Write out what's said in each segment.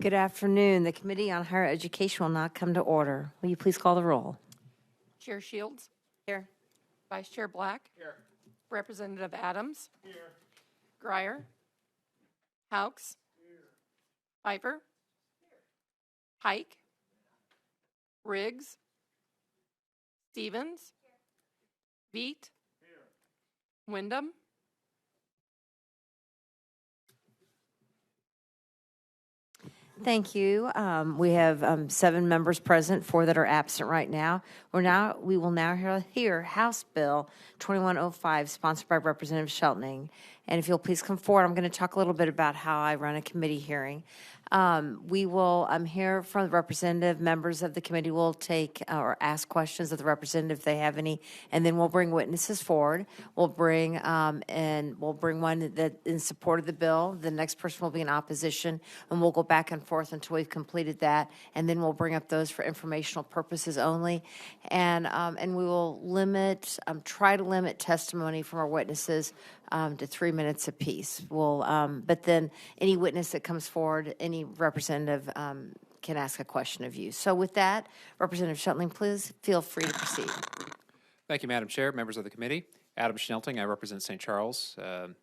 Good afternoon. The Committee on Higher Education will not come to order. Will you please call the roll? Chair Shields? Here. Vice Chair Black? Here. Representative Adams? Here. Grier? Haux? Piper? Pike? Riggs? Stevens? Veet? Wyndham? Thank you. We have 7 members present, 4 that are absent right now. We will now hear House Bill 2105, sponsored by Representative Sheltoning. And if you'll please come forward, I'm going to talk a little bit about how I run a committee hearing. We will hear from the representative. Members of the committee will take or ask questions of the representative if they have any, and then we'll bring witnesses forward. We'll bring one that in support of the bill. The next person will be in opposition, and we'll go back and forth until we've completed that, and then we'll bring up those for informational purposes only. And we will try to limit testimony from our witnesses to 3 minutes apiece. But then any witness that comes forward, any representative can ask a question of you. So with that, Representative Sheltoning, please feel free to proceed. Thank you, Madam Chair, members of the committee. Adam Schnelting, I represent St. Charles,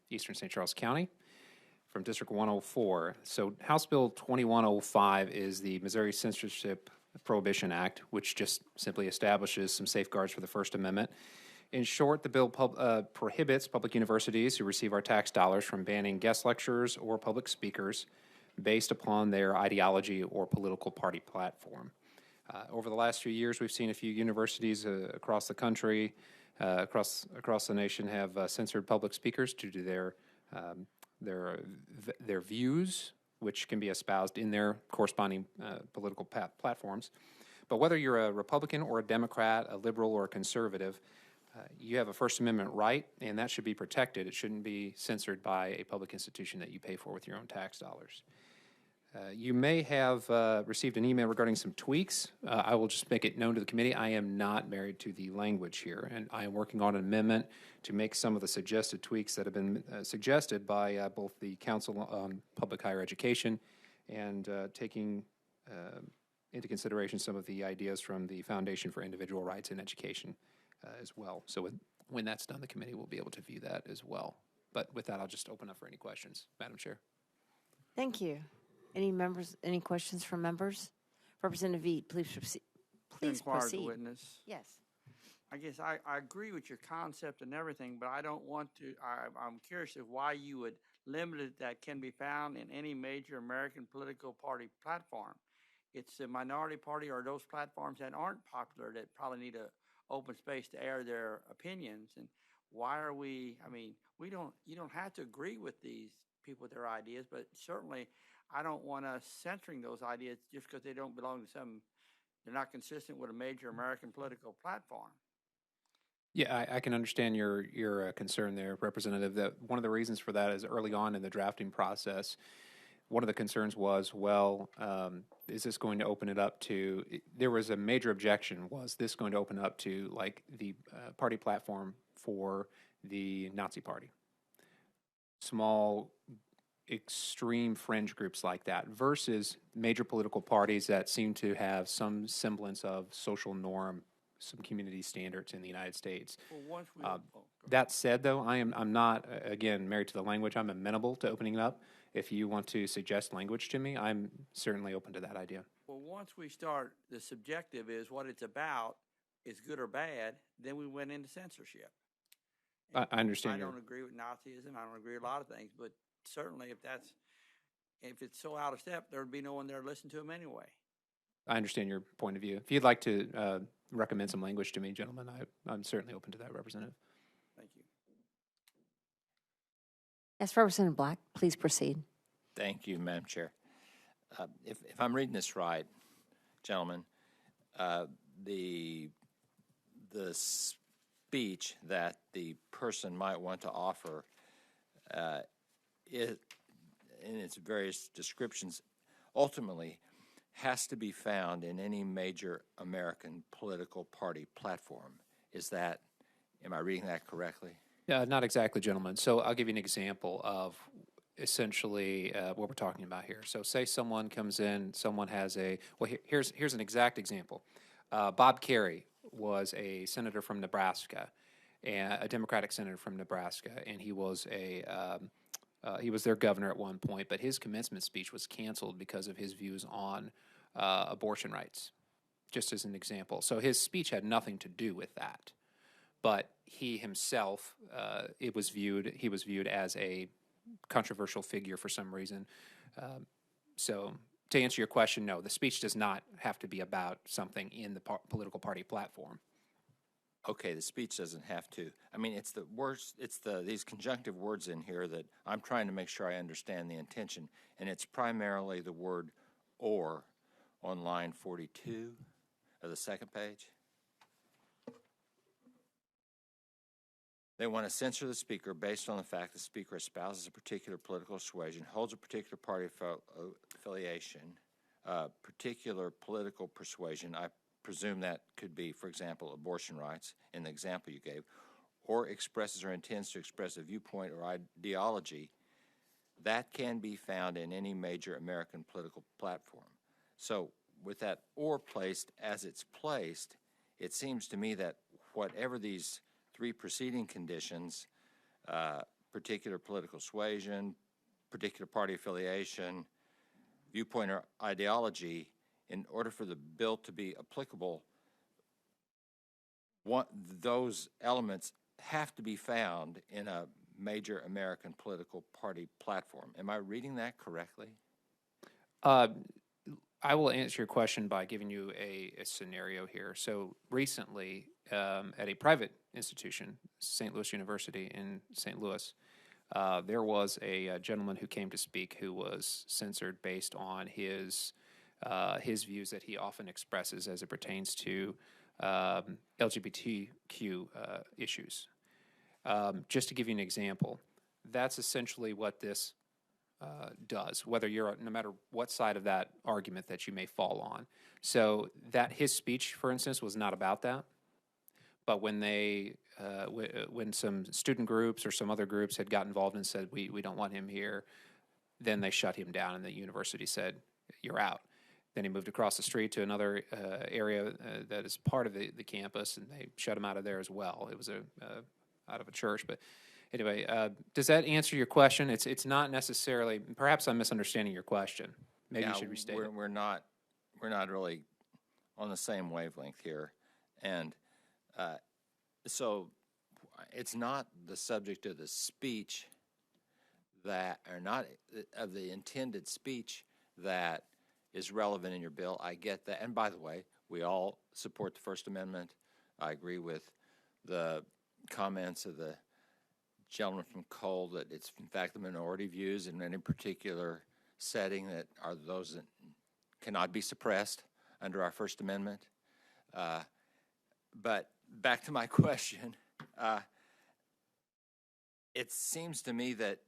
Eastern St. Charles County, from District 104. So House Bill 2105 is the Missouri Censorship Prohibition Act, which just simply establishes some safeguards for the First Amendment. In short, the bill prohibits public universities who receive our tax dollars from banning guest lecturers or public speakers based upon their ideology or political party platform. Over the last few years, we've seen a few universities across the country, across the nation, have censored public speakers due to their views, which can be espoused in their corresponding political platforms. But whether you're a Republican or a Democrat, a liberal or a conservative, you have a First Amendment right, and that should be protected. It shouldn't be censored by a public institution that you pay for with your own tax dollars. You may have received an email regarding some tweaks. I will just make it known to the committee I am not married to the language here, and I am working on an amendment to make some of the suggested tweaks that have been suggested by both the Council on Public Higher Education and taking into consideration some of the ideas from the Foundation for Individual Rights in Education as well. So when that's done, the committee will be able to view that as well. But with that, I'll just open up for any questions, Madam Chair. Thank you. Any questions from members? Representative Veet, please proceed. Please proceed. The witness. Yes. I guess I agree with your concept and everything, but I don't want to. I'm curious of why you would limit it that can be found in any major American political party platform. It's the minority party or those platforms that aren't popular that probably need a open space to air their opinions. And why are we? I mean, you don't have to agree with these people with their ideas, but certainly I don't want us censoring those ideas just because they don't belong to they're not consistent with a major American political platform. Yeah, I can understand your concern there, Representative. That one of the reasons for that is early on in the drafting process, one of the concerns was, is this going to open it up to, there was a major objection, was this going to open up to like the party platform for the Nazi Party? Small, extreme fringe groups like that versus major political parties that seem to have some semblance of social norm, some community standards in the United States. Well, that said, though, I'm not, again, married to the language. I'm amenable to opening it up. If you want to suggest language to me, I'm certainly open to that idea. Well, once we start, the subjective is what it's about, is good or bad, then we went into censorship. I understand. I don't agree with Nazism. I don't agree with a lot of things, but certainly if it's so out of step, there would be no one there to listen to them anyway. I understand your point of view. If you'd like to recommend some language to me, gentlemen, I'm certainly open to that, Representative. Thank you. Yes, Representative Black, please proceed. Thank you, Madam Chair. If I'm reading this right, gentlemen, the speech that the person might want to offer in its various descriptions ultimately has to be found in any major American political party platform. Am I reading that correctly? Not exactly, gentlemen. So I'll give you an example of essentially what we're talking about here. So say someone comes in, someone has here's an exact example. Bob Kerrey was a senator from Nebraska, and a Democratic senator from Nebraska, and he was he was their governor at one point, but his commencement speech was canceled because of his views on abortion rights, just as an example. So his speech had nothing to do with that. But he himself, he was viewed as a controversial figure for some reason. So to answer your question, no, the speech does not have to be about something in the political party platform. Okay, the speech doesn't have to. I mean, it's the words, these conjunctive words in here that I'm trying to make sure I understand the intention, and it's primarily the word "or" on line 42 of the second page. They want to censor the speaker based on the fact the speaker espouses a particular political persuasion, holds a particular party affiliation, particular political persuasion. I presume that could be, for example, abortion rights in the example you gave, or expresses or intends to express a viewpoint or ideology that can be found in any major American political platform. So with that "or" placed as it's placed, it seems to me that whatever these three preceding conditions, particular political persuasion, particular party affiliation, viewpoint or ideology, in order for the bill to be applicable, those elements have to be found in a major American political party platform. Am I reading that correctly? I will answer your question by giving you a scenario here. So recently, at a private institution, St. Louis University in St. Louis, there was a gentleman who came to speak who was censored based on his views that he often expresses as it pertains to LGBTQ issues. Just to give you an example, that's essentially what this does, whether no matter what side of that argument that you may fall on. So that his speech, for instance, was not about that. But when when some student groups or some other groups had got involved and said, we don't want him here, then they shut him down and the university said, you're out. Then he moved across the street to another area that is part of the campus, and they shut him out of there as well. It was out of a church, but anyway, does that answer your question? It's not necessarily. Perhaps I'm misunderstanding your question. Maybe you should restate it. We're not really on the same wavelength here, and so it's not the subject of the speech that, or not of the intended speech that is relevant in your bill. I get that, and by the way, we all support the First Amendment. I agree with the comments of the gentleman from Cole that it's in fact the minority views in any particular setting that are those that cannot be suppressed under our First Amendment. But back to my question, it seems to me that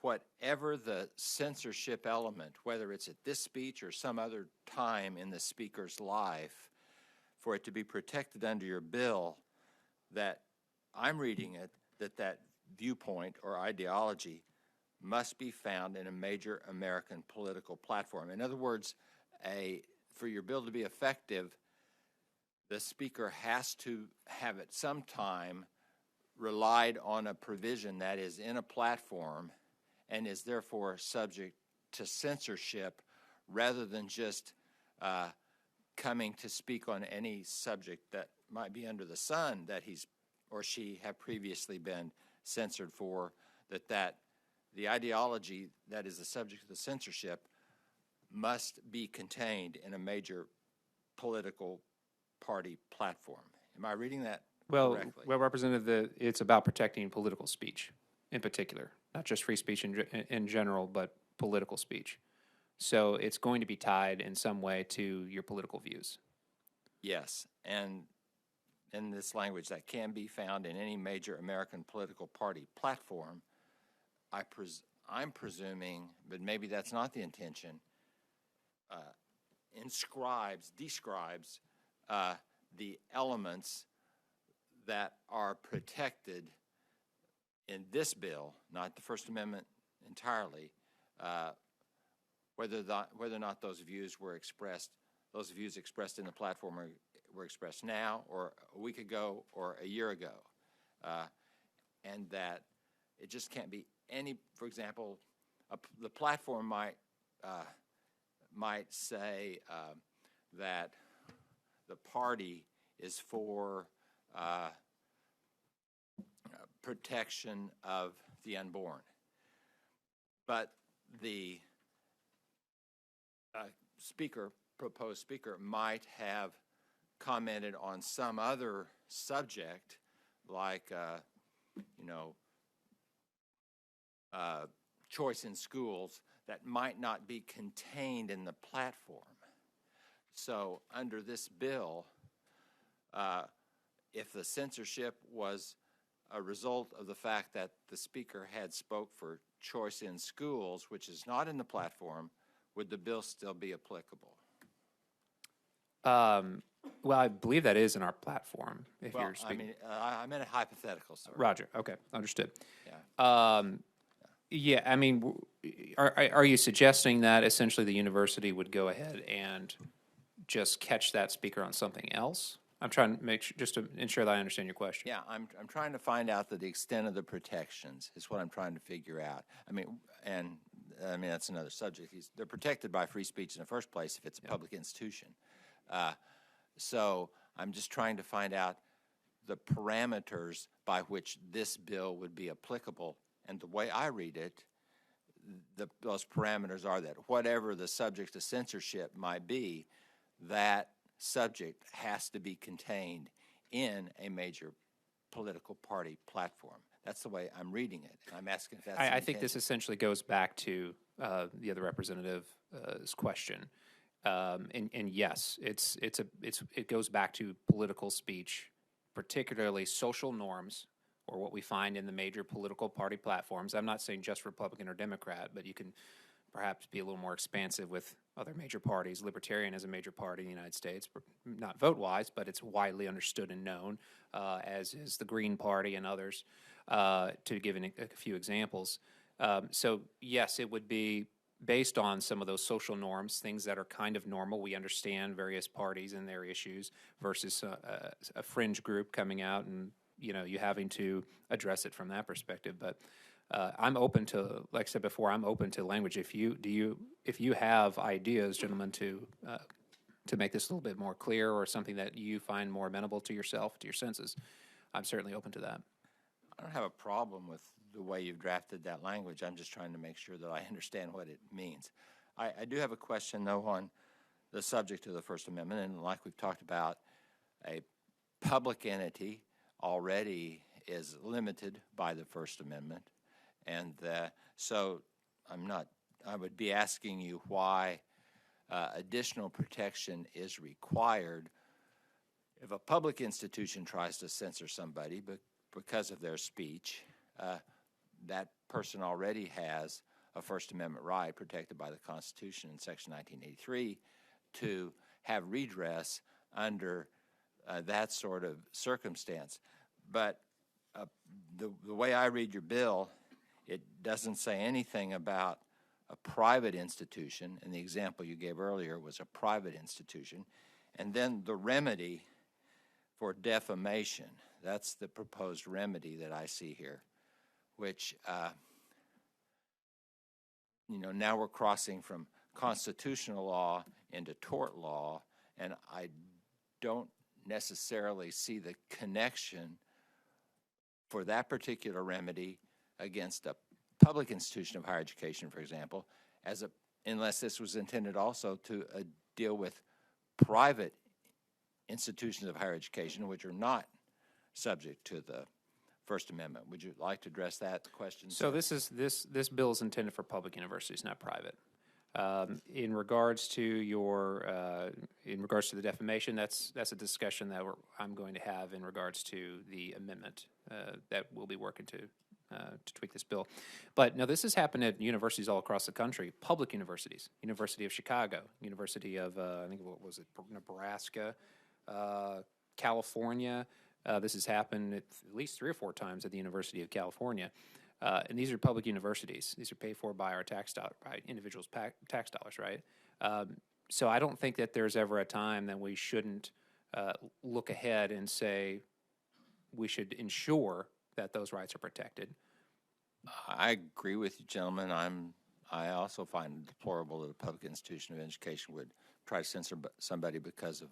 whatever the censorship element, whether it's at this speech or some other time in the speaker's life, for it to be protected under your bill, that I'm reading it, that viewpoint or ideology must be found in a major American political platform. In other words, for your bill to be effective, the speaker has to have at some time relied on a provision that is in a platform and is therefore subject to censorship rather than just coming to speak on any subject that might be under the sun that he's or she have previously been censored for, that the ideology that is the subject of the censorship must be contained in a major political party platform. Am I reading that correctly? Well, Representative, it's about protecting political speech in particular, not just free speech in general, but political speech. So it's going to be tied in some way to your political views. Yes, and in this language that can be found in any major American political party platform, I'm presuming, but maybe that's not the intention, describes the elements that are protected in this bill, not the First Amendment entirely, whether or not those views expressed in the platform were expressed now, or a week ago, or a year ago, and that it just can't be any. For example, the platform might say that the party is for protection of the unborn, but the proposed speaker might have commented on some other subject, like choice in schools, that might not be contained in the platform. So under this bill, if the censorship was a result of the fact that the speaker had spoke for choice in schools, which is not in the platform, would the bill still be applicable? Well, I believe that is in our platform, if Well, you're speaking. I mean, I meant a hypothetical, sir. Roger, okay, understood. Yeah. Yeah, I mean, are you suggesting that essentially the university would go ahead and just catch that speaker on something else? I'm trying to make sure, just to ensure that I understand your question. Yeah, I'm trying to find out the extent of the protections is what I'm trying to figure out. I mean, that's another subject. They're protected by free speech in the first place if it's a public institution. So I'm just trying to find out the parameters by which this bill would be applicable. And the way I read it, those parameters are that whatever the subject of censorship might be, that subject has to be contained in a major political party platform. That's the way I'm reading it. I'm asking if that's I think this essentially goes back to the other representative's question. And yes, it goes back to political speech, particularly social norms, or what we find in the major political party platforms. I'm not saying just Republican or Democrat, but you can perhaps be a little more expansive with other major parties. Libertarian is a major party in the United States, not vote-wise, but it's widely understood and known, as is the Green Party and others, to give a few examples. So yes, it would be based on some of those social norms, things that are kind of normal. We understand various parties and their issues versus a fringe group coming out and you having to address it from that perspective. But I'm open to, like I said before, I'm open to language. If you have ideas, gentlemen, to make this a little bit more clear, or something that you find more amenable to yourself, to your senses, I'm certainly open to that. I don't have a problem with the way you've drafted that language. I'm just trying to make sure that I understand what it means. I do have a question, though, on the subject of the First Amendment, and like we've talked about, a public entity already is limited by the First Amendment, and so I would be asking you why additional protection is required if a public institution tries to censor somebody because of their speech. That person already has a First Amendment right protected by the Constitution in Section 1983 to have redress under that sort of circumstance. But the way I read your bill, it doesn't say anything about a private institution, and the example you gave earlier was a private institution. And then the remedy for defamation, that's the proposed remedy that I see here, which, now we're crossing from constitutional law into tort law, and I don't necessarily see the connection for that particular remedy against a public institution of higher education, for example, unless this was intended also to deal with private institutions of higher education, which are not subject to the First Amendment. Would you like to address that question? So this bill is intended for public universities, not private. In regards to the defamation, that's a discussion that I'm going to have in regards to the amendment that we'll be working to tweak this bill. But no, this has happened at universities all across the country, public universities, University of Chicago, University of, I think, what was it, Nebraska, California, This has happened at least 3 or 4 times at the University of California. And these are public universities. These are paid for by our by individuals' tax dollars, right? So I don't think that there's ever a time that we shouldn't look ahead and say we should ensure that those rights are protected. I agree with you, gentlemen. I also find it deplorable that a public institution of education would try to censor somebody because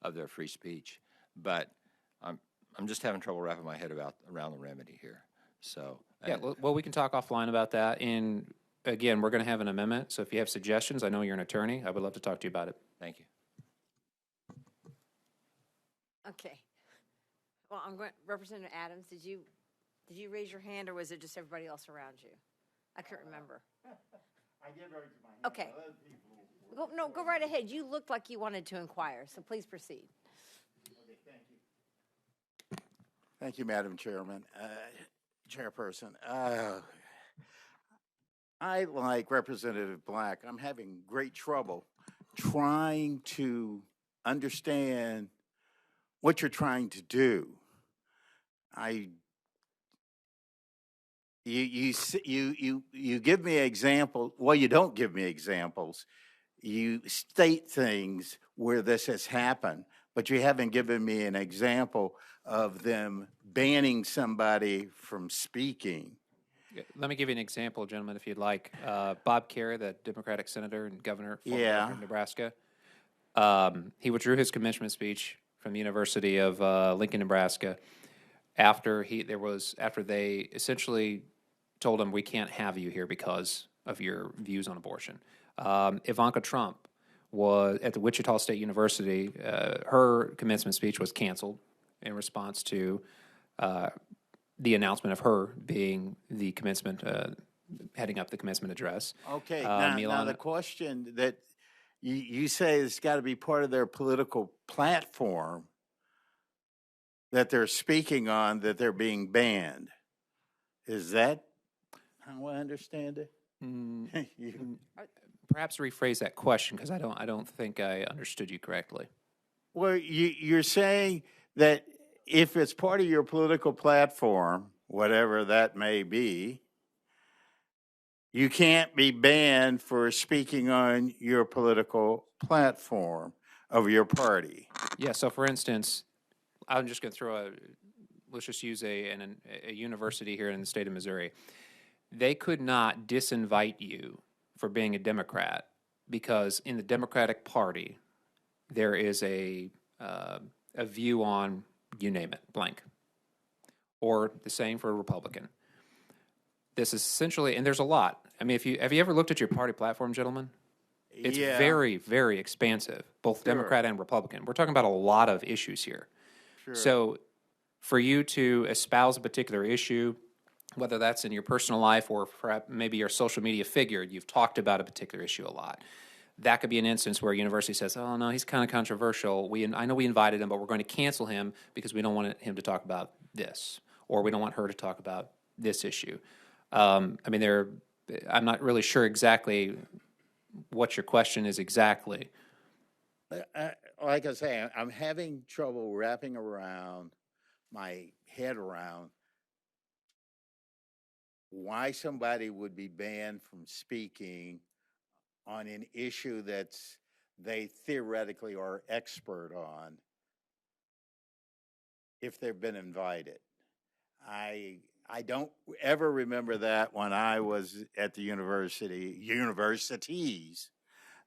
of their free speech. But I'm just having trouble wrapping my head around the remedy here. So yeah, well, we can talk offline about that. And again, we're going to have an amendment. So if you have suggestions, I know you're an attorney. I would love to talk to you about it. thank you. Okay. Well, I'm going, Representative Adams, did you raise your hand, or was it just everybody else around you? I couldn't remember. I did raise my hand. Okay. Go right ahead. You looked like you wanted to inquire, so please proceed. Okay, thank you. Thank you, Madam Chairman, Chairperson. I, like Representative Black, I'm having great trouble trying to understand what you're trying to do. You give me examples. Well, you don't give me examples. You state things where this has happened, but you haven't given me an example of them banning somebody from speaking. Let me give you an example, gentlemen, if you'd like. Bob Kerr, the Democratic senator and governor of Nebraska, he withdrew his commencement speech from the University of Lincoln, Nebraska, after they essentially told him, we can't have you here because of your views on abortion. Ivanka Trump was at the Wichita State University. Her commencement speech was canceled in response to the announcement of her being the commencement, heading up the commencement address. Okay, now the question that you say it's got to be part of their political platform that they're speaking on, that they're being banned. Is that how I understand it? Perhaps rephrase that question, because I don't think I understood you correctly. Well, you're saying that if it's part of your political platform, whatever that may be, you can't be banned for speaking on your political platform of your party. Yeah, so for instance, I'm just going to let's just use a university here in the state of Missouri. They could not disinvite you for being a Democrat because in the Democratic Party, there is a view on, you name it, blank. Or the same for a Republican. This is essentially, and there's a lot. I mean, have you ever looked at your party platform, gentlemen? It's very, very expansive, both Democrat and Republican. We're talking about a lot of issues here. Sure. So for you to espouse a particular issue, whether that's in your personal life or perhaps maybe your social media figure, you've talked about a particular issue a lot. That could be an instance where a university says, oh, no, he's kind of controversial. I know we invited him, but we're going to cancel him because we don't want him to talk about this, or we don't want her to talk about this issue. I mean, I'm not really sure exactly what your question is exactly. Like I say, I'm having trouble wrapping my head around why somebody would be banned from speaking on an issue that they theoretically are expert on if they've been invited. I don't ever remember that when I was at the universities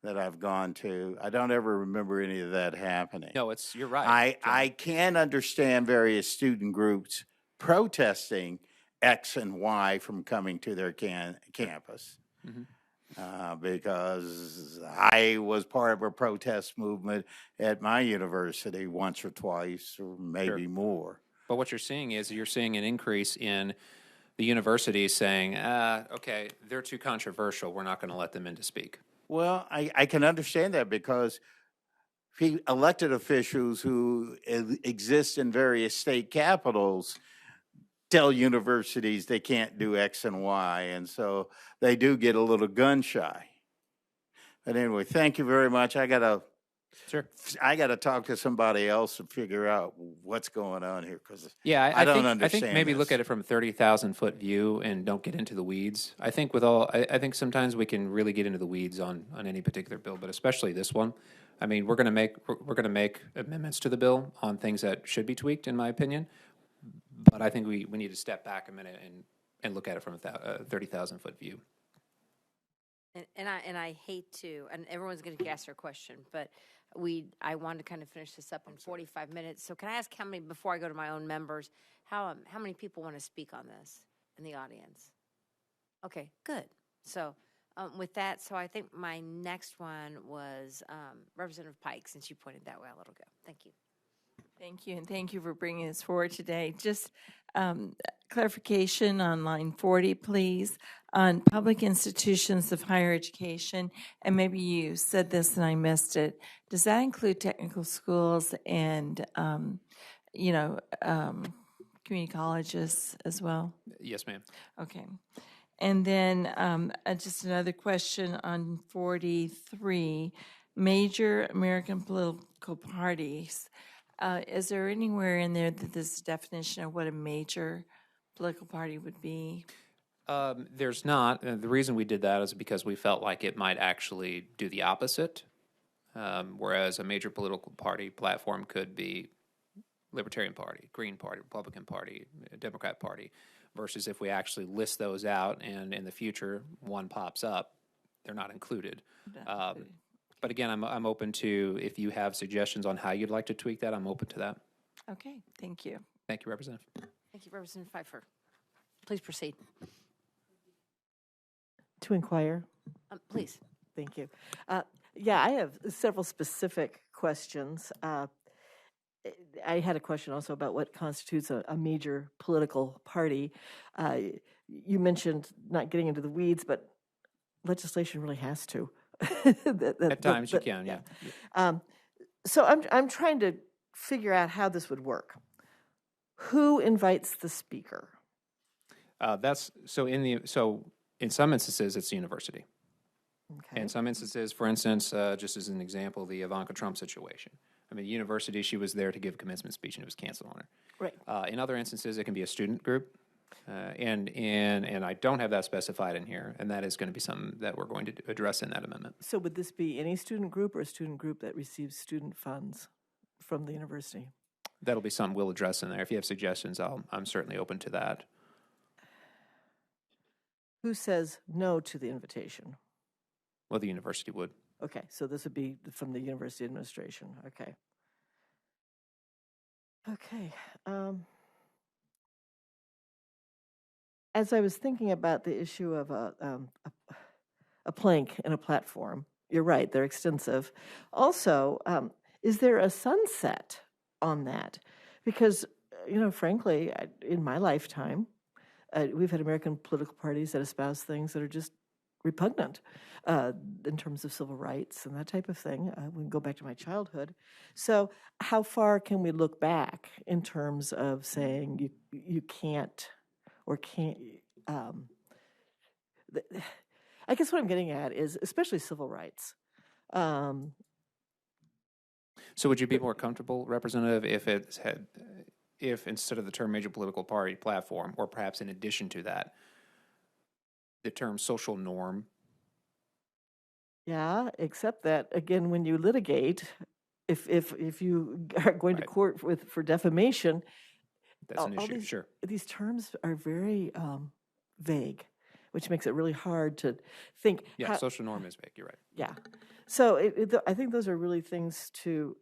that I've gone to. I don't ever remember any of that happening. No, you're right. I can understand various student groups protesting X and Y from coming to their campus. Mm-hmm. Because I was part of a protest movement at my university once or twice or maybe more. But what you're seeing is an increase in the universities saying, okay, they're too controversial. We're not going to let them in to speak. Well, I can understand that because elected officials who exist in various state capitals tell universities they can't do X and Y, and so they do get a little gun shy. But anyway, thank you very much. I got to Sure. I got to talk to somebody else to figure out what's going on here because Yeah, I don't think, understand I think maybe this. look at it from a 30,000 foot view and don't get into the weeds. I think with all, I think sometimes we can really get into the weeds on any particular bill, but especially this one. I mean, we're going to make amendments to the bill on things that should be tweaked, in my opinion. But I think we need to step back a minute and look at it from a 30,000 foot view. And I hate to, and everyone's going to ask their question, but I wanted to kind of finish this up in 45 minutes. So can I ask how many, before I go to my own members, how many people want to speak on this in the audience? Okay, good. So with that, so I think my next one was Representative Pike, since you pointed that way a little ago. Thank you. Thank you, and thank you for bringing this forward today. Just clarification on line 40, please, on public institutions of higher education, and maybe you said this and I missed it. Does that include technical schools and, community colleges as well? Yes, ma'am. Okay. And then just another question on 43, major American political parties. Is there anywhere in there that this definition of what a major political party would be? There's not. The reason we did that is because we felt like it might actually do the opposite. Whereas a major political party platform could be Libertarian Party, Green Party, Republican Party, Democrat Party, versus if we actually list those out and in the future one pops up, they're not included. But again, I'm open to, if you have suggestions on how you'd like to tweak that, I'm open to that. Okay, thank you. Thank you, Representative. Thank you, Representative Pfeiffer. Please proceed. To inquire. Please. Thank you. Yeah, I have several specific questions. I had a question also about what constitutes a major political party. You mentioned not getting into the weeds, but legislation really has to. At times you can, yeah. So I'm trying to figure out how this would work. Who invites the speaker? So in some instances it's the university. Okay. In some instances, for instance, just as an example, the Ivanka Trump situation. I mean, the university, she was there to give a commencement speech and it was canceled on her. Right. In other instances, it can be a student group. And I don't have that specified in here, and that is going to be something that we're going to address in that amendment. So would this be any student group or a student group that receives student funds from the university? That'll be something we'll address in there. If you have suggestions, I'm certainly open to that. Who says no to the invitation? Well, the university would. Okay, so this would be from the university administration. Okay. Okay. As I was thinking about the issue of a plank and a platform, you're right, they're extensive. Also, is there a sunset on that? Because, frankly, in my lifetime, we've had American political parties that espouse things that are just repugnant in terms of civil rights and that type of thing. We can go back to my childhood. So how far can we look back in terms of saying you can't or can't... I guess what I'm getting at is especially civil rights. So would you be more comfortable, Representative, if instead of the term major political party platform, or perhaps in addition to that, the term social norm? Yeah, except that, again, when you litigate, if you are going to court for defamation, That's an issue, sure. These terms are very vague, which makes it really hard to think. Yeah, social norm is vague, you're right. Yeah. So I think those are really things to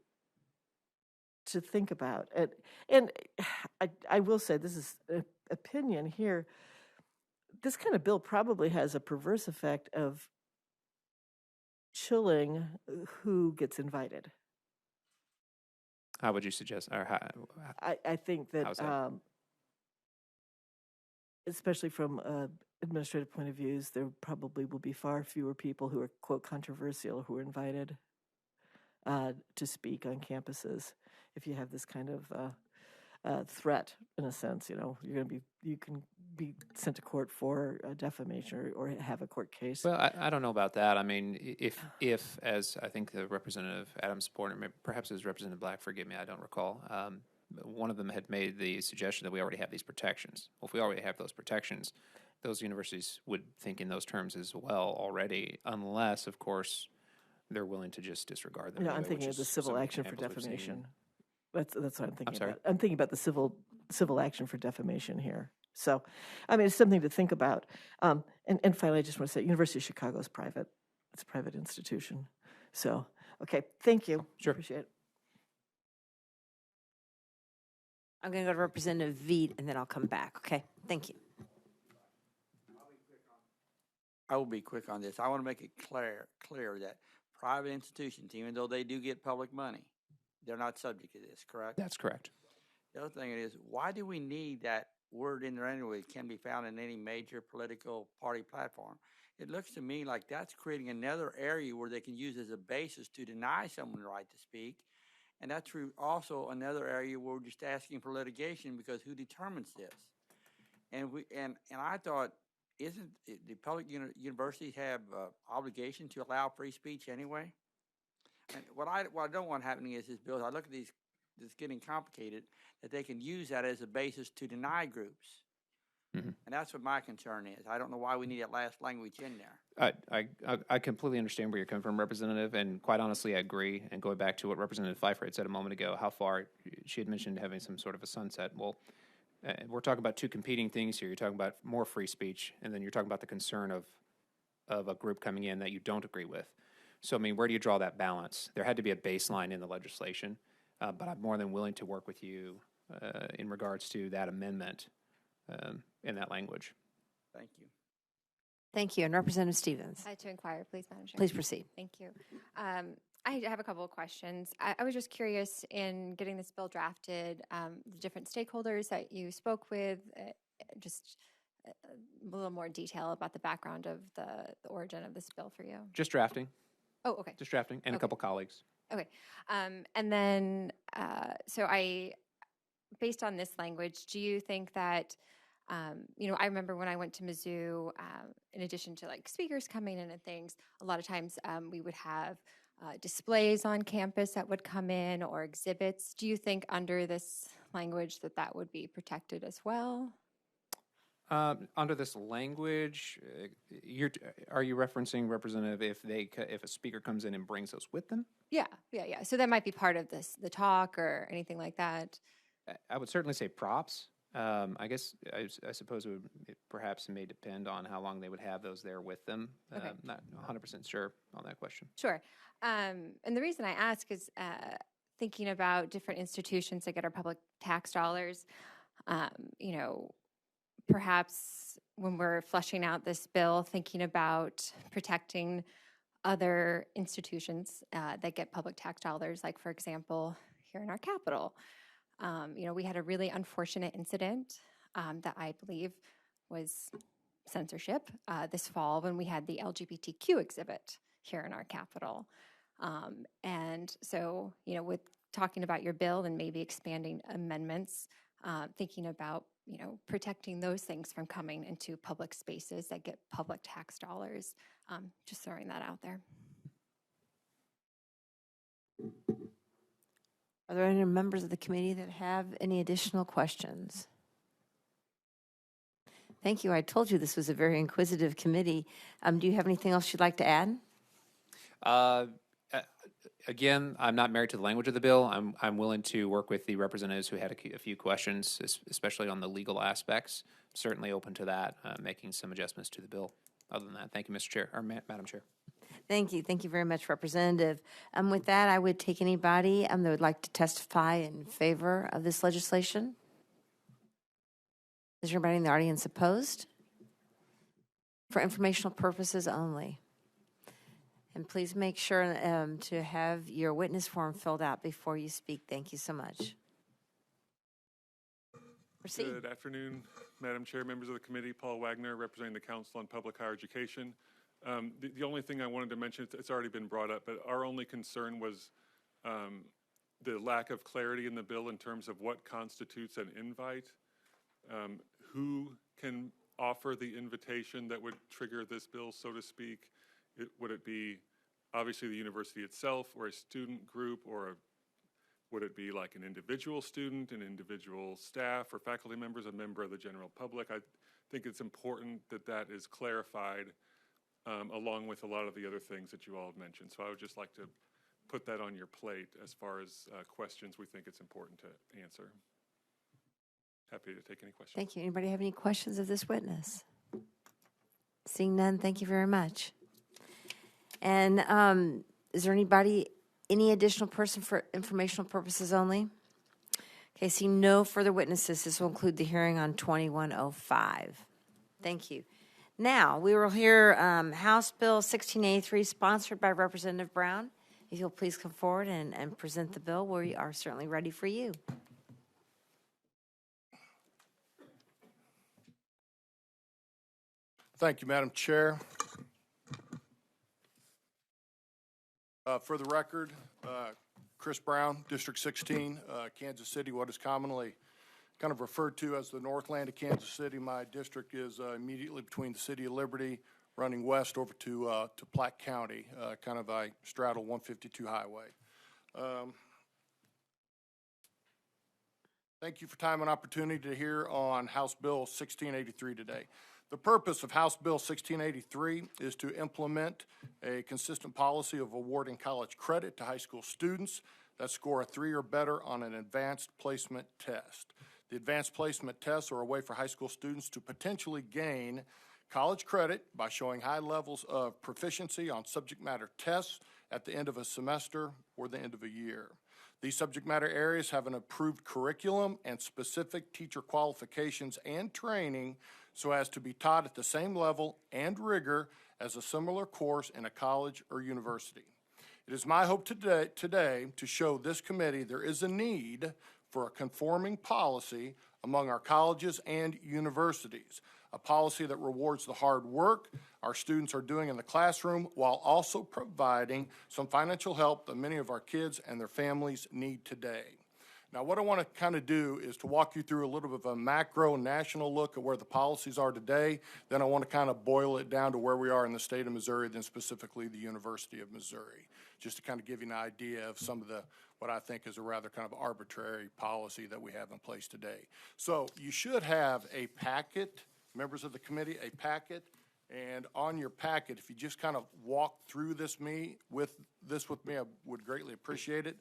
think about. And I will say, this is an opinion here, this kind of bill probably has a perverse effect of chilling who gets invited. How would you suggest, or how? I think How's that, that? especially from an administrative point of view, there probably will be far fewer people who are, quote, controversial who are invited to speak on campuses if you have this kind of threat in a sense. You know, you can be sent to court for defamation or have a court case. Well, I don't know about that. I mean, if as I think the Representative Adams supporter, perhaps it was Representative Black, forgive me, I don't recall, one of them had made the suggestion that we already have these protections. Well, if we already have those protections, those universities would think in those terms as well already, unless, of course, they're willing to just disregard them. No, anyway, I'm thinking which of the is civil some action for examples we've seen. defamation. That's what I'm thinking sorry? about. I'm thinking about the civil action for defamation here. So, I mean, it's something to think about. And finally, I just want to say, University of Chicago is private. It's a private institution. So, okay, thank you. Sure. Appreciate it. I'm going to go to Representative Veet, and then I'll come back, okay? Thank you. I will be quick on this. I want to make it clear that private institutions, even though they do get public money, they're not subject to this, correct? That's correct. The other thing is, why do we need that word in there anyway? It can be found in any major political party platform. It looks to me like that's creating another area where they can use as a basis to deny someone the right to speak. And that's also another area where we're just asking for litigation, because who determines this? And I thought, isn't the public universities have obligation to allow free speech anyway? And what I don't want happening is this bill. I look at these, it's getting complicated, that they can use that as a basis to deny groups. Mm-hmm. And that's what my concern is. I don't know why we need that last language in there. I completely understand where you're coming from, Representative, and quite honestly, I agree. And going back to what Representative Pfeiffer had said a moment ago, how far she had mentioned having some sort of a sunset. Well, we're talking about two competing things here. You're talking about more free speech, and then you're talking about the concern of a group coming in that you don't agree with. So, I mean, where do you draw that balance? There had to be a baseline in the legislation, but I'm more than willing to work with you in regards to that amendment in that language. Thank you. Thank you. And Representative Stevens, To inquire, please, Madam Chair. please proceed. Thank you. I have a couple of questions. I was just curious, in getting this bill drafted, the different stakeholders that you spoke with, just a little more detail about the background of the origin of this bill for you. Just drafting. Oh, okay. Just drafting, and a couple colleagues. Okay. And then, so based on this language, do you think that, I remember when I went to Mizzou, in addition to like speakers coming in and things, a lot of times we would have displays on campus that would come in, or exhibits. Do you think under this language that would be protected as well? Under this language, are you referencing, Representative, if a speaker comes in and brings those with them? Yeah. So that might be part of the talk or anything like that. I would certainly say props. I guess I suppose it perhaps may depend on how long they would have those there with them. Okay. Not 100% sure on that question. Sure. And the reason I ask is thinking about different institutions that get our public tax dollars, perhaps when we're fleshing out this bill, thinking about protecting other institutions that get public tax dollars, like, for example, here in our Capitol. We had a really unfortunate incident that I believe was censorship this fall when we had the LGBTQ exhibit here in our Capitol. And so, with talking about your bill and maybe expanding amendments, thinking about, protecting those things from coming into public spaces that get public tax dollars, just throwing that out there. Are there any members of the committee that have any additional questions? Thank you. I told you this was a very inquisitive committee. Do you have anything else you'd like to add? Again, I'm not married to the language of the bill. I'm willing to work with the representatives who had a few questions, especially on the legal aspects. Certainly open to that, making some adjustments to the bill. Other than that, thank you, Mr. Chair, or Madam Chair. Thank you. Thank you very much, Representative. With that, I would take anybody that would like to testify in favor of this legislation. Is there anybody in the audience opposed? For informational purposes only. And please make sure to have your witness form filled out before you speak. Thank you so much. Proceed. Good afternoon, Madam Chair, members of the committee. Paul Wagner, representing the Council on Public Higher Education. The only thing I wanted to mention, it's already been brought up, but our only concern was the lack of clarity in the bill in terms of what constitutes an invite. Who can offer the invitation that would trigger this bill, so to speak? Would it be obviously the university itself, or a student group, or would it be like an individual student, an individual staff or faculty members, a member of the general public? I think it's important that that is clarified along with a lot of the other things that you all have mentioned. So I would just like to put that on your plate as far as questions we think it's important to answer. Happy to take any questions. Thank you. Anybody have any questions of this witness? Seeing none, thank you very much. And is there any additional person for informational purposes only? Okay, seeing no further witnesses, this will include the hearing on 2105. Thank you. Now, we will hear House Bill 1683, sponsored by Representative Brown. If you'll please come forward and present the bill, we are certainly ready for you. Thank you, Madam Chair. For the record, Chris Brown, District 16, Kansas City, what is commonly kind of referred to as the Northland of Kansas City. My district is immediately between the city of Liberty, running west over to Platte County, I straddle 152 highway. Thank you for time and opportunity to hear on House Bill 1683 today. The purpose of House Bill 1683 is to implement a consistent policy of awarding college credit to high school students that score a 3 or better on an advanced placement test. The advanced placement tests are a way for high school students to potentially gain college credit by showing high levels of proficiency on subject matter tests at the end of a semester or the end of a year. These subject matter areas have an approved curriculum and specific teacher qualifications and training so as to be taught at the same level and rigor as a similar course in a college or university. It is my hope today to show this committee there is a need for a conforming policy among our colleges and universities, a policy that rewards the hard work our students are doing in the classroom while also providing some financial help that many of our kids and their families need today. Now, what I want to kind of do is to walk you through a little bit of a macro national look at where the policies are today. Then I want to kind of boil it down to where we are in the state of Missouri, then specifically the University of Missouri, just to kind of give you an idea of some of the, what I think is a rather kind of arbitrary policy that we have in place today. So you should have a packet, members of the committee, a packet, and on your packet, if you just kind of walk through this with me, I would greatly appreciate it.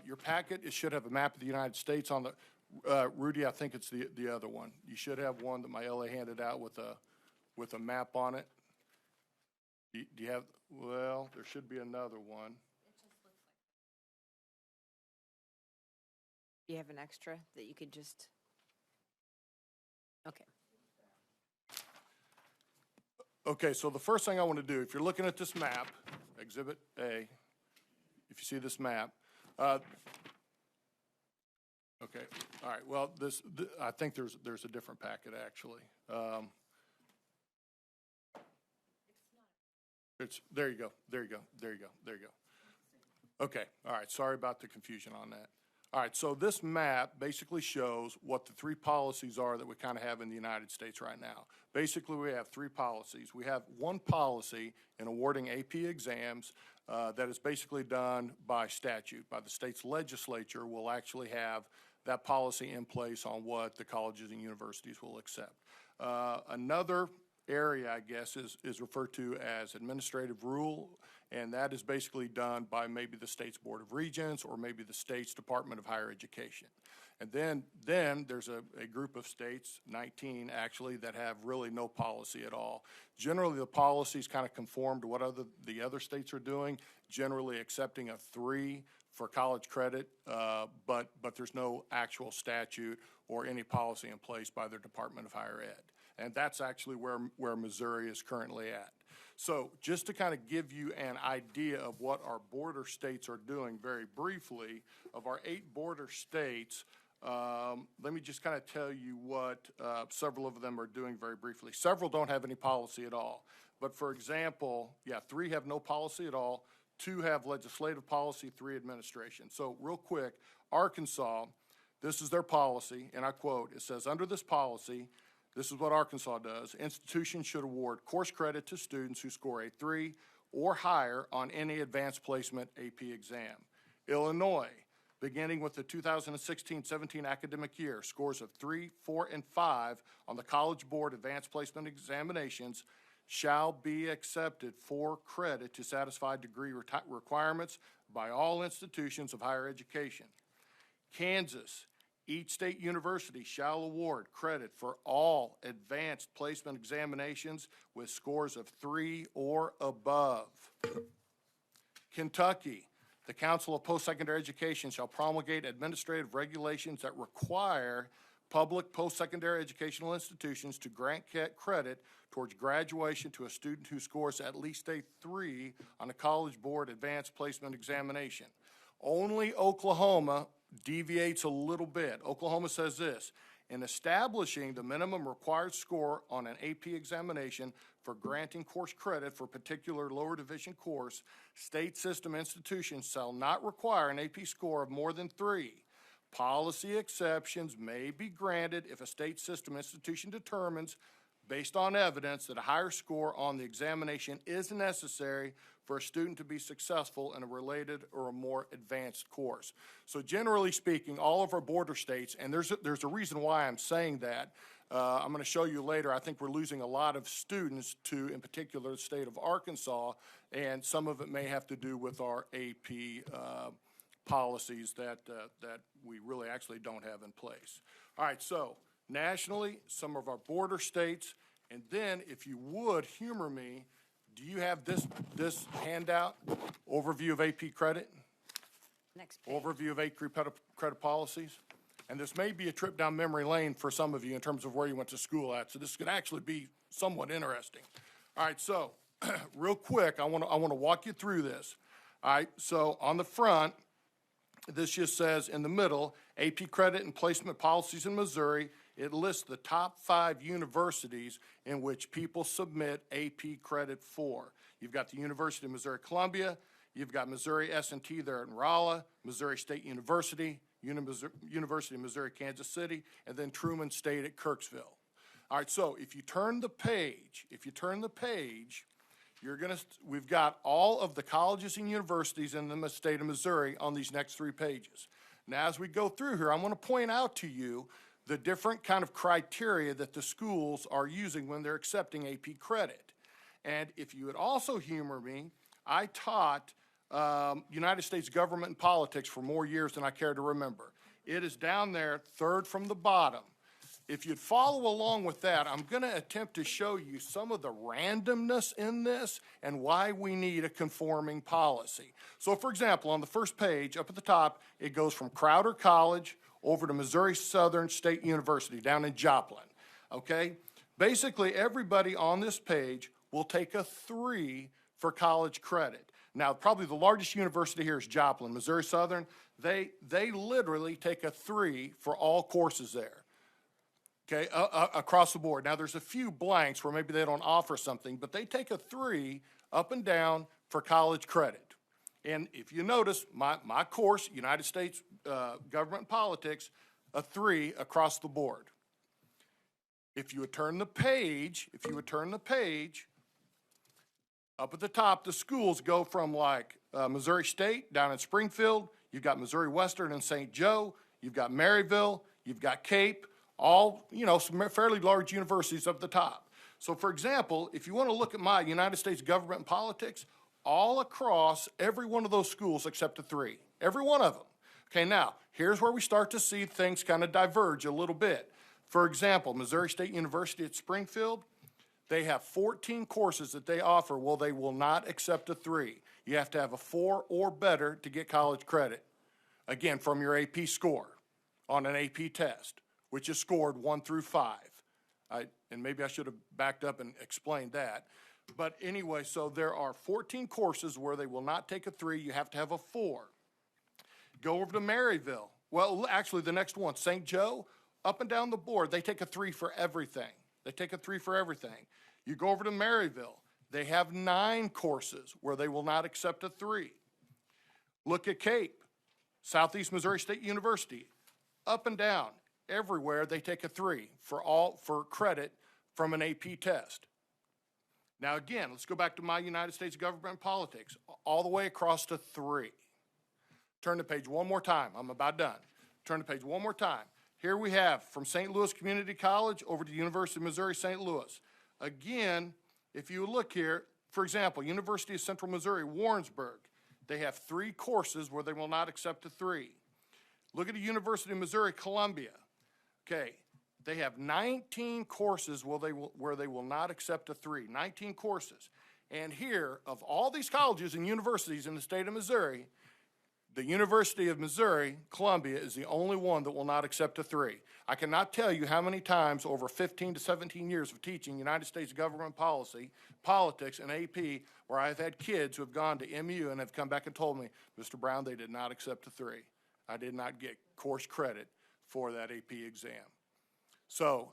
Your packet, it should have a map of the United States on the, Rudy, I think it's the other one. You should have one that my LA handed out with a map on it. Do you have, well, there should be another one. Do you have an extra that you could just, okay. Okay, so the first thing I want to do, if you're looking at this map, Exhibit A, if you see this map, okay, all right, well, I think there's a different packet, actually. There you go. Okay, all right, sorry about the confusion on that. All right, so this map basically shows what the three policies are that we kind of have in the United States right now. Basically, we have three policies. We have one policy in awarding AP exams that is basically done by statute. By the state's legislature will actually have that policy in place on what the colleges and universities will accept. Another area, I guess, is referred to as administrative rule, and that is basically done by maybe the state's Board of Regents or maybe the state's Department of Higher Education. And then there's a group of states, 19 actually, that have really no policy at all. Generally, the policies kind of conform to what the other states are doing, generally accepting a 3 for college credit, but there's no actual statute or any policy in place by their Department of Higher Ed. And that's actually where Missouri is currently at. So just to kind of give you an idea of what our border states are doing very briefly, of our 8 border states, let me just kind of tell you what several of them are doing very briefly. Several don't have any policy at all. But for example, 3 have no policy at all. 2 have legislative policy, 3 administration. So real quick, Arkansas, this is their policy, and I quote, it says, under this policy, this is what Arkansas does. Institutions should award course credit to students who score a 3 or higher on any advanced placement AP exam. Illinois, beginning with the 2016-17 academic year, scores of 3, 4, and 5 on the College Board advanced placement examinations shall be accepted for credit to satisfy degree requirements by all institutions of higher education. Kansas, each state university shall award credit for all advanced placement examinations with scores of 3 or above. Kentucky, the Council of Post-Secondary Education shall promulgate administrative regulations that require public post-secondary educational institutions to grant credit towards graduation to a student who scores at least a 3 on a College Board advanced placement examination. Only Oklahoma deviates a little bit. Oklahoma says this: in establishing the minimum required score on an AP examination for granting course credit for a particular lower division course, state system institutions shall not require an AP score of more than 3. Policy exceptions may be granted if a state system institution determines, based on evidence, that a higher score on the examination is necessary for a student to be successful in a related or a more advanced course. So generally speaking, all of our border states, and there's a reason why I'm saying that. I'm going to show you later. I think we're losing a lot of students to, in particular, the state of Arkansas, and some of it may have to do with our AP policies that we really actually don't have in place. All right, so nationally, some of our border states, and then if you would humor me, do you have this handout, overview of AP credit? Next page. Overview of AP credit policies? And this may be a trip down memory lane for some of you in terms of where you went to school at, so this could actually be somewhat interesting. All right, so real quick, I want to walk you through this. All right, so on the front, this just says in the middle, AP credit and placement policies in Missouri. It lists the top 5 universities in which people submit AP credit for. You've got the University of Missouri-Columbia, you've got Missouri S&T there in Rolla, Missouri State University, University of Missouri-Kansas City, and then Truman State at Kirksville. All right, so if you turn the page, we've got all of the colleges and universities in the state of Missouri on these next 3 pages. Now, as we go through here, I'm going to point out to you the different kind of criteria that the schools are using when they're accepting AP credit. And if you would also humor me, I taught United States government and politics for more years than I care to remember. It is down there, 3rd from the bottom. If you'd follow along with that, I'm going to attempt to show you some of the randomness in this and why we need a conforming policy. So, for example, on the first page, up at the top, it goes from Crowder College over to Missouri Southern State University down in Joplin, okay? Basically, everybody on this page will take a 3 for college credit. Now, probably the largest university here is Joplin. Missouri Southern, they literally take a 3 for all courses there. Okay, across the board. Now, there's a few blanks where maybe they don't offer something, but they take a 3 up and down for college credit. And if you notice, my course, United States Government and Politics, a 3 across the board. If you would turn the page, up at the top, the schools go from like Missouri State down in Springfield, you've got Missouri Western and St. Joe, you've got Maryville, you've got Cape, all, some fairly large universities up at the top. So, for example, if you want to look at my United States Government and Politics, all across every one of those schools except a 3, every one of them. Okay, now, here's where we start to see things kind of diverge a little bit. For example, Missouri State University at Springfield, they have 14 courses that they offer. Well, they will not accept a 3. You have to have a 4 or better to get college credit. Again, from your AP score on an AP test, which is scored 1 through 5. And maybe I should have backed up and explained that. But anyway, so there are 14 courses where they will not take a 3. You have to have a 4. Go over to Maryville. Well, actually, the next one, St. Joe, up and down the board, they take a 3 for everything. You go over to Maryville. They have 9 courses where they will not accept a 3. Look at CAPE, Southeast Missouri State University. Up and down, everywhere they take a 3 for credit from an AP test. Now again, let's go back to my United States government and politics, all the way across to 3. Turn the page one more time. I'm about done. Turn the page one more time. Here we have from St. Louis Community College over to University of Missouri St. Louis. Again, if you look here, for example, University of Central Missouri, Warrensburg, they have 3 courses where they will not accept a 3. Look at the University of Missouri, Columbia. Okay, they have 19 courses where they will not accept a 3. 19 courses. And here, of all these colleges and universities in the state of Missouri, the University of Missouri, Columbia, is the only one that will not accept a 3. I cannot tell you how many times over 15 to 17 years of teaching United States government policy, politics, and AP, where I've had kids who have gone to MU and have come back and told me, Mr. Brown, they did not accept a 3. I did not get course credit for that AP exam. So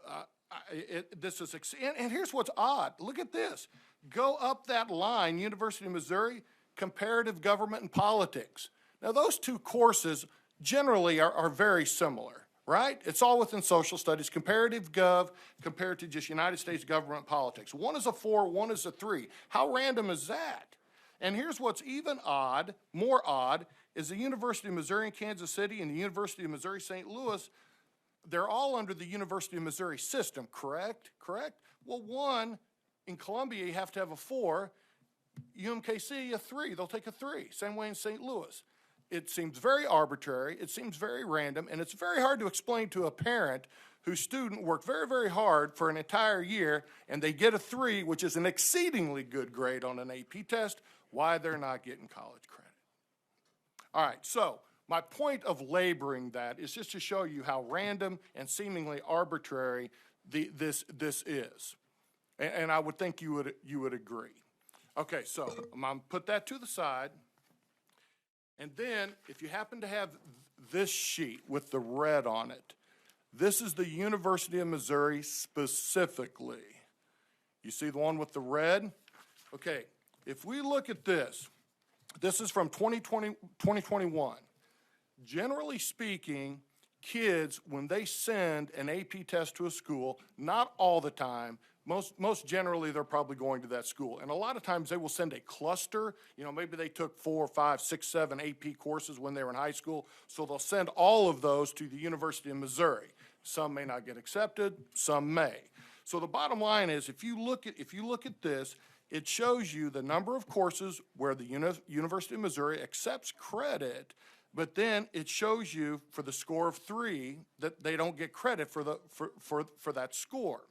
and here's what's odd. Look at this. Go up that line, University of Missouri, comparative government and politics. Now, those 2 courses generally are very similar, right? It's all within social studies, comparative gov compared to just United States government politics. One is a 4, one is a 3. How random is that? And here's what's even odd, more odd, is the University of Missouri in Kansas City and the University of Missouri St. Louis, they're all under the University of Missouri system, correct? Correct? Well, one, in Columbia, you have to have a 4. UMKC, a 3. They'll take a 3. Same way in St. Louis. It seems very arbitrary, it seems very random, and it's very hard to explain to a parent whose student worked very, very hard for an entire year, and they get a 3, which is an exceedingly good grade on an AP test, why they're not getting college credit. All right, so my point of laboring that is just to show you how random and seemingly arbitrary this is. And I would think you would agree. Okay, so I'm going to put that to the side. And then, if you happen to have this sheet with the red on it, this is the University of Missouri specifically. You see the one with the red? Okay, if we look at this, this is from 2021. Generally speaking, kids, when they send an AP test to a school, not all the time, most generally they're probably going to that school. And a lot of times they will send a cluster. You know, maybe they took 4, 5, 6, 7 AP courses when they were in high school. So they'll send all of those to the University of Missouri. Some may not get accepted, some may. So the bottom line is, if you look at this, it shows you the number of courses where the University of Missouri accepts credit, but then it shows you for the score of 3 that they don't get credit for that score.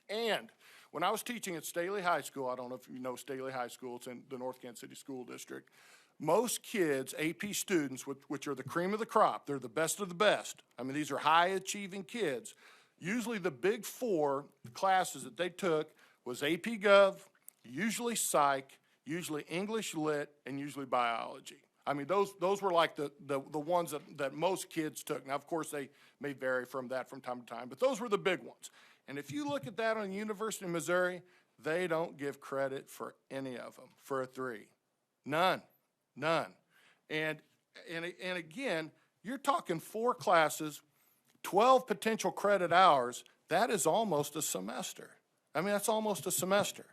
And when I was teaching at Staley High School, I don't know if you know Staley High School, it's in the North Kansas City School District. Most kids, AP students, which are the cream of the crop, they're the best of the best. I mean, these are high-achieving kids. Usually the big 4 classes that they took was AP Gov, usually Psych, usually English Lit, and usually Biology. I mean, those were like the ones that most kids took. Now, of course, they may vary from that from time to time, but those were the big ones. And if you look at that on the University of Missouri, they don't give credit for any of them for a 3. None. And again, you're talking 4 classes, 12 potential credit hours. That is almost a semester. I mean, that's almost a semester.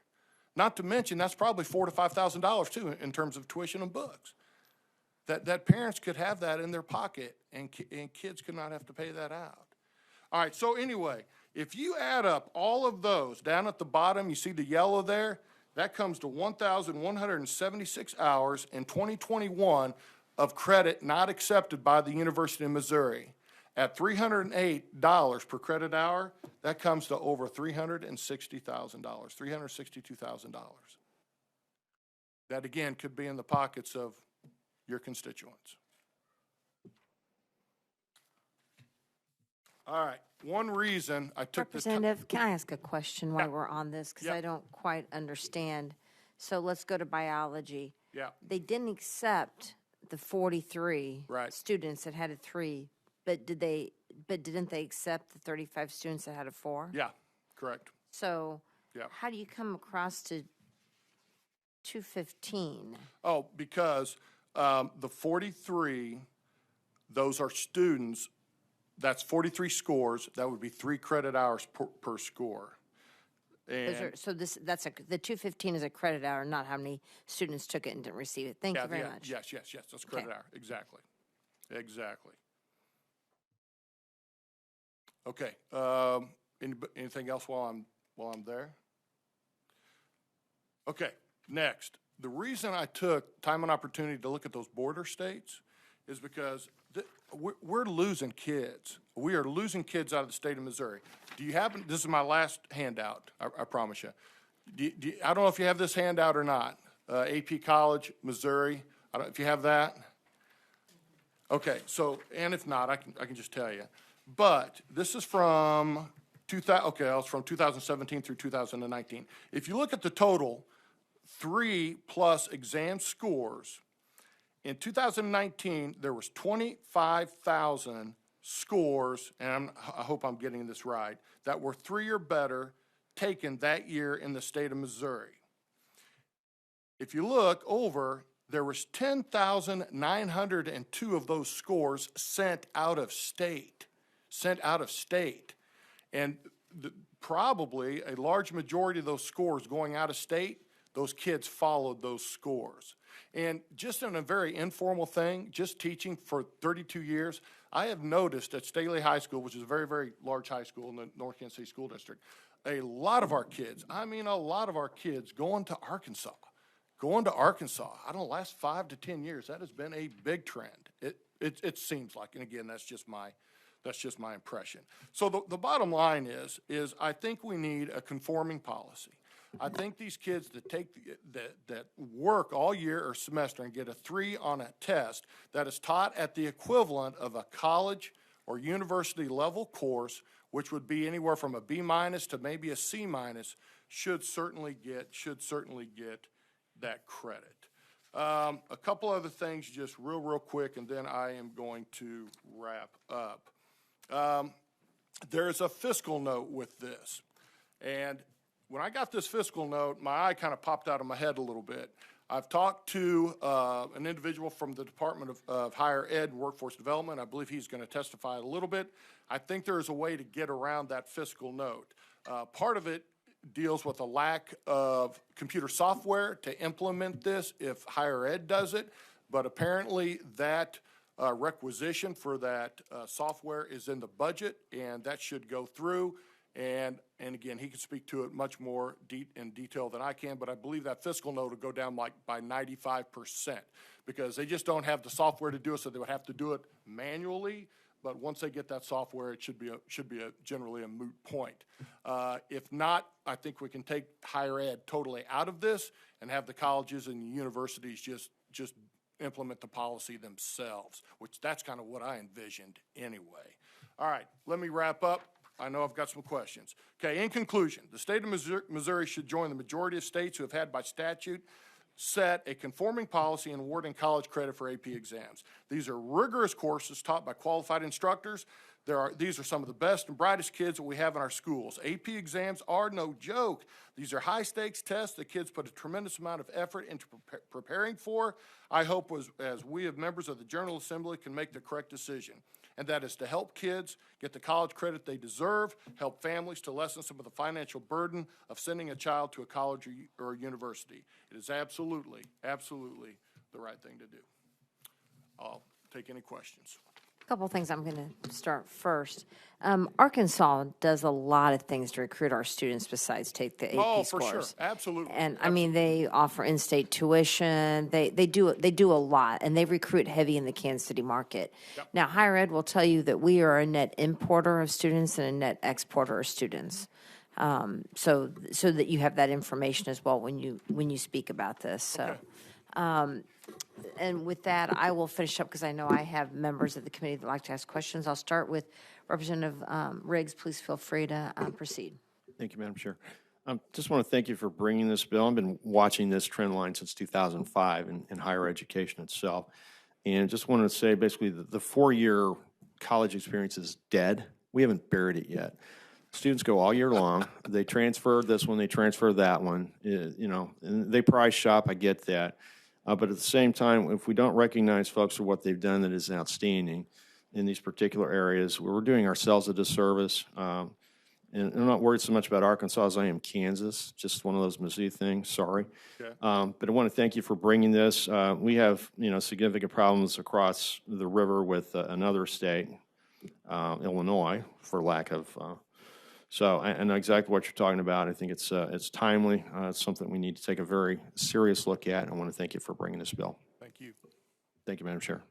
Not to mention, that's probably $4,000 to $5,000 too in terms of tuition and books. That parents could have that in their pocket and kids could not have to pay that out. All right, so anyway, if you add up all of those, down at the bottom, you see the yellow there, that comes to 1,176 hours in 2021 of credit not accepted by the University of Missouri. At $308 per credit hour, that comes to over $360,000, $362,000. That, again, could be in the pockets of your constituents. All right, one reason I took this. Representative, can I ask a question while we're on this? Because I don't quite understand. So let's go to biology. Yeah. They didn't accept the 43 Right. students that had a 3, but didn't they accept the 35 students that had a 4? Yeah, correct. So Yeah. how do you come across to 215. Oh, because the 43, those are students, that's 43 scores. That would be 3 credit hours per score. And The 215 is a credit hour, not how many students took it and didn't receive it. Thank you very much. Yes, that's credit hour. Exactly. Okay. Anything else while I'm there? Okay. Next, the reason I took time and opportunity to look at those border states is because we're losing kids. We are losing kids out of the state of Missouri. Do you happen? This is my last handout. I promise you. I don't know if you have this handout or not. AP College, Missouri. I don't know if you have that. Okay. So, and if not, I can just tell you. But this is from 2017 through 2019. If you look at the total 3+ exam scores, in 2019, there was 25,000 scores, and I hope I'm getting this right, that were 3 or better taken that year in the state of Missouri. If you look over, there was 10,902 of those scores sent out of state. And probably a large majority of those scores going out of state, those kids followed those scores. And just in a very informal thing, just teaching for 32 years, I have noticed at Staley High School, which is a very, very large high school in the North Kansas City School District, a lot of our kids going to Arkansas. I don't know, last 5 to 10 years, that has been a big trend. It seems like, and again, that's just my impression. So the bottom line is I think we need a conforming policy. I think these kids that work all year or semester and get a 3 on a test that is taught at the equivalent of a college or university level course, which would be anywhere from a B- to maybe a C-, should certainly get that credit. A couple other things just real quick, and then I am going to wrap up. There's a fiscal note with this, and when I got this fiscal note, my eye kind of popped out of my head a little bit. I've talked to an individual from the Department of Higher Ed and Workforce Development. I believe he's going to testify a little bit. I think there is a way to get around that fiscal note. Part of it deals with a lack of computer software to implement this if higher ed does it, but apparently that requisition for that software is in the budget, and that should go through. And again, he can speak to it much more in detail than I can, but I believe that fiscal note will go down like by 95% because they just don't have the software to do it, so they would have to do it manually. But once they get that software, it should be generally a moot point. If not, I think we can take higher ed totally out of this and have the colleges and the universities just implement the policy themselves, which that's kind of what I envisioned anyway. All right, let me wrap up. I know I've got some questions. Okay, in conclusion, the state of Missouri should join the majority of states who have had by statute set a conforming policy in awarding college credit for AP exams. These are rigorous courses taught by qualified instructors. These are some of the best and brightest kids that we have in our schools. AP exams are no joke. These are high-stakes tests that kids put a tremendous amount of effort into preparing for. I hope as we as members of the General Assembly can make the correct decision, and that is to help kids get the college credit they deserve, help families to lessen some of the financial burden of sending a child to a college or a university. It is absolutely the right thing to do. I'll take any questions. Couple things I'm going to start first. Arkansas does a lot of things to recruit our students besides take the AP scores. For sure, absolutely. And I mean, they offer in-state tuition. They do a lot, and they recruit heavy in the Kansas City market. Yep. Now, higher ed will tell you that we are a net importer of students and a net exporter of students. So that you have that information as well when you speak about this. So. Okay. And with that, I will finish up because I know I have members of the committee that like to ask questions. I'll start with Representative Riggs. Please feel free to proceed. Thank you, Madam Chair. Just want to thank you for bringing this bill. I've been watching this trend line since 2005 in higher education itself. And just wanted to say basically the 4-year college experience is dead. We haven't buried it yet. Students go all year long. They transfer this one, they transfer that one, you know, and they price shop, I get that. But at the same time, if we don't recognize folks for what they've done that is outstanding in these particular areas, we're doing ourselves a disservice. And I'm not worried so much about Arkansas as I am Kansas, just one of those Mizzou things, sorry. Okay. But I want to thank you for bringing this. We have, you know, significant problems across the river with another state, Illinois, for lack of, so I know exactly what you're talking about. I think it's timely. It's something we need to take a very serious look at. I want to thank you for bringing this bill. Thank you. Thank you, Madam Chair.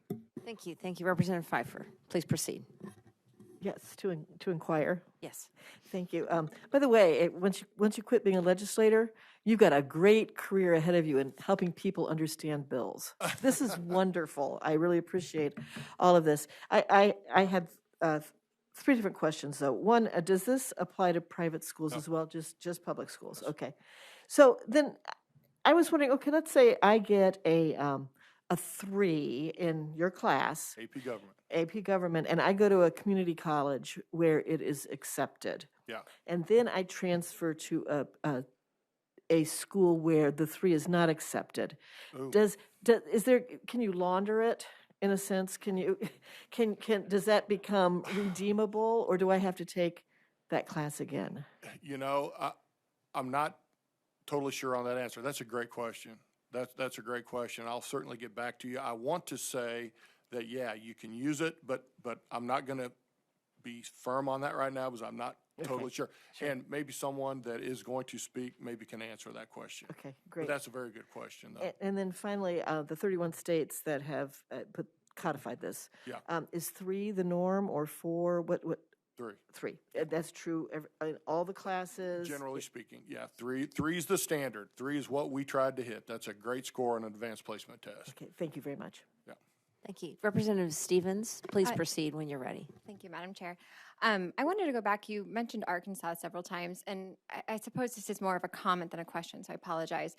Thank you. Thank you, Representative Pfeiffer. Please proceed. Yes, to inquire. Yes. Thank you. By the way, once you quit being a legislator, you've got a great career ahead of you in helping people understand bills. This is wonderful. I really appreciate all of this. I had three different questions, though. One, does this apply to private schools as well, just public schools? Okay. So then I was wondering, okay, let's say I get a 3 in your class. AP Government, and I go to a community college where it is accepted. Yeah. And then I transfer to a school where the 3 is not accepted. Ooh. Can you launder it in a sense? Does that become redeemable, or do I have to take that class again? You know, I'm not totally sure on that answer. That's a great question. That's a great question. I'll certainly get back to you. I want to say that, yeah, you can use it, but I'm not going to be firm on that right now because I'm not totally sure. And maybe someone that is going to speak maybe can answer that question. Okay, great. But that's a very good question, though. And then finally, the 31 states that have codified this. Yeah. Is 3 the norm or 4? What? 3. 3. That's true in all the classes? Generally speaking, yeah. 3 is the standard. 3 is what we tried to hit. That's a great score on an advanced placement test. Okay, thank you very much. Yeah. Thank you. Representative Stevens, please proceed when you're ready. Thank you, Madam Chair. I wanted to go back. You mentioned Arkansas several times, and I suppose this is more of a comment than a question, so I apologize.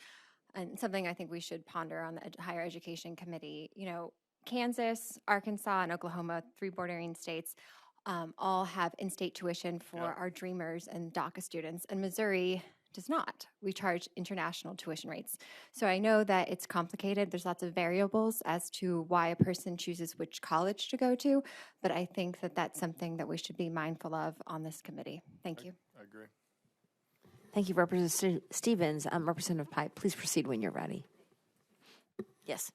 And something I think we should ponder on the Higher Education Committee. You know, Kansas, Arkansas, and Oklahoma, 3 bordering states, all have in-state tuition for our Dreamers and DACA students, and Missouri does not. We charge international tuition rates. So I know that it's complicated. There's lots of variables as to why a person chooses which college to go to, but I think that that's something that we should be mindful of on this committee. Thank you. I agree. Thank you, Representative Stevens. Representative Pipe, please proceed when you're ready. Yes.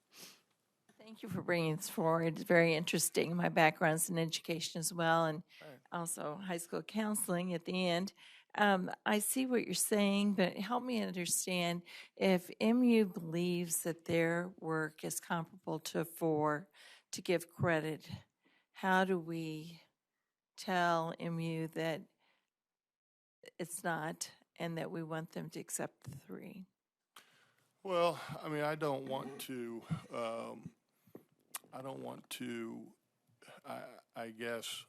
Thank you for bringing this forward. It's very interesting. My background's in education as well, and also high school counseling at the end. I see what you're saying, but help me understand if MU believes that their work is comparable to 4 to give credit, how do we tell MU that it's not and that we want them to accept the 3? Well, I mean, I don't want to, I guess,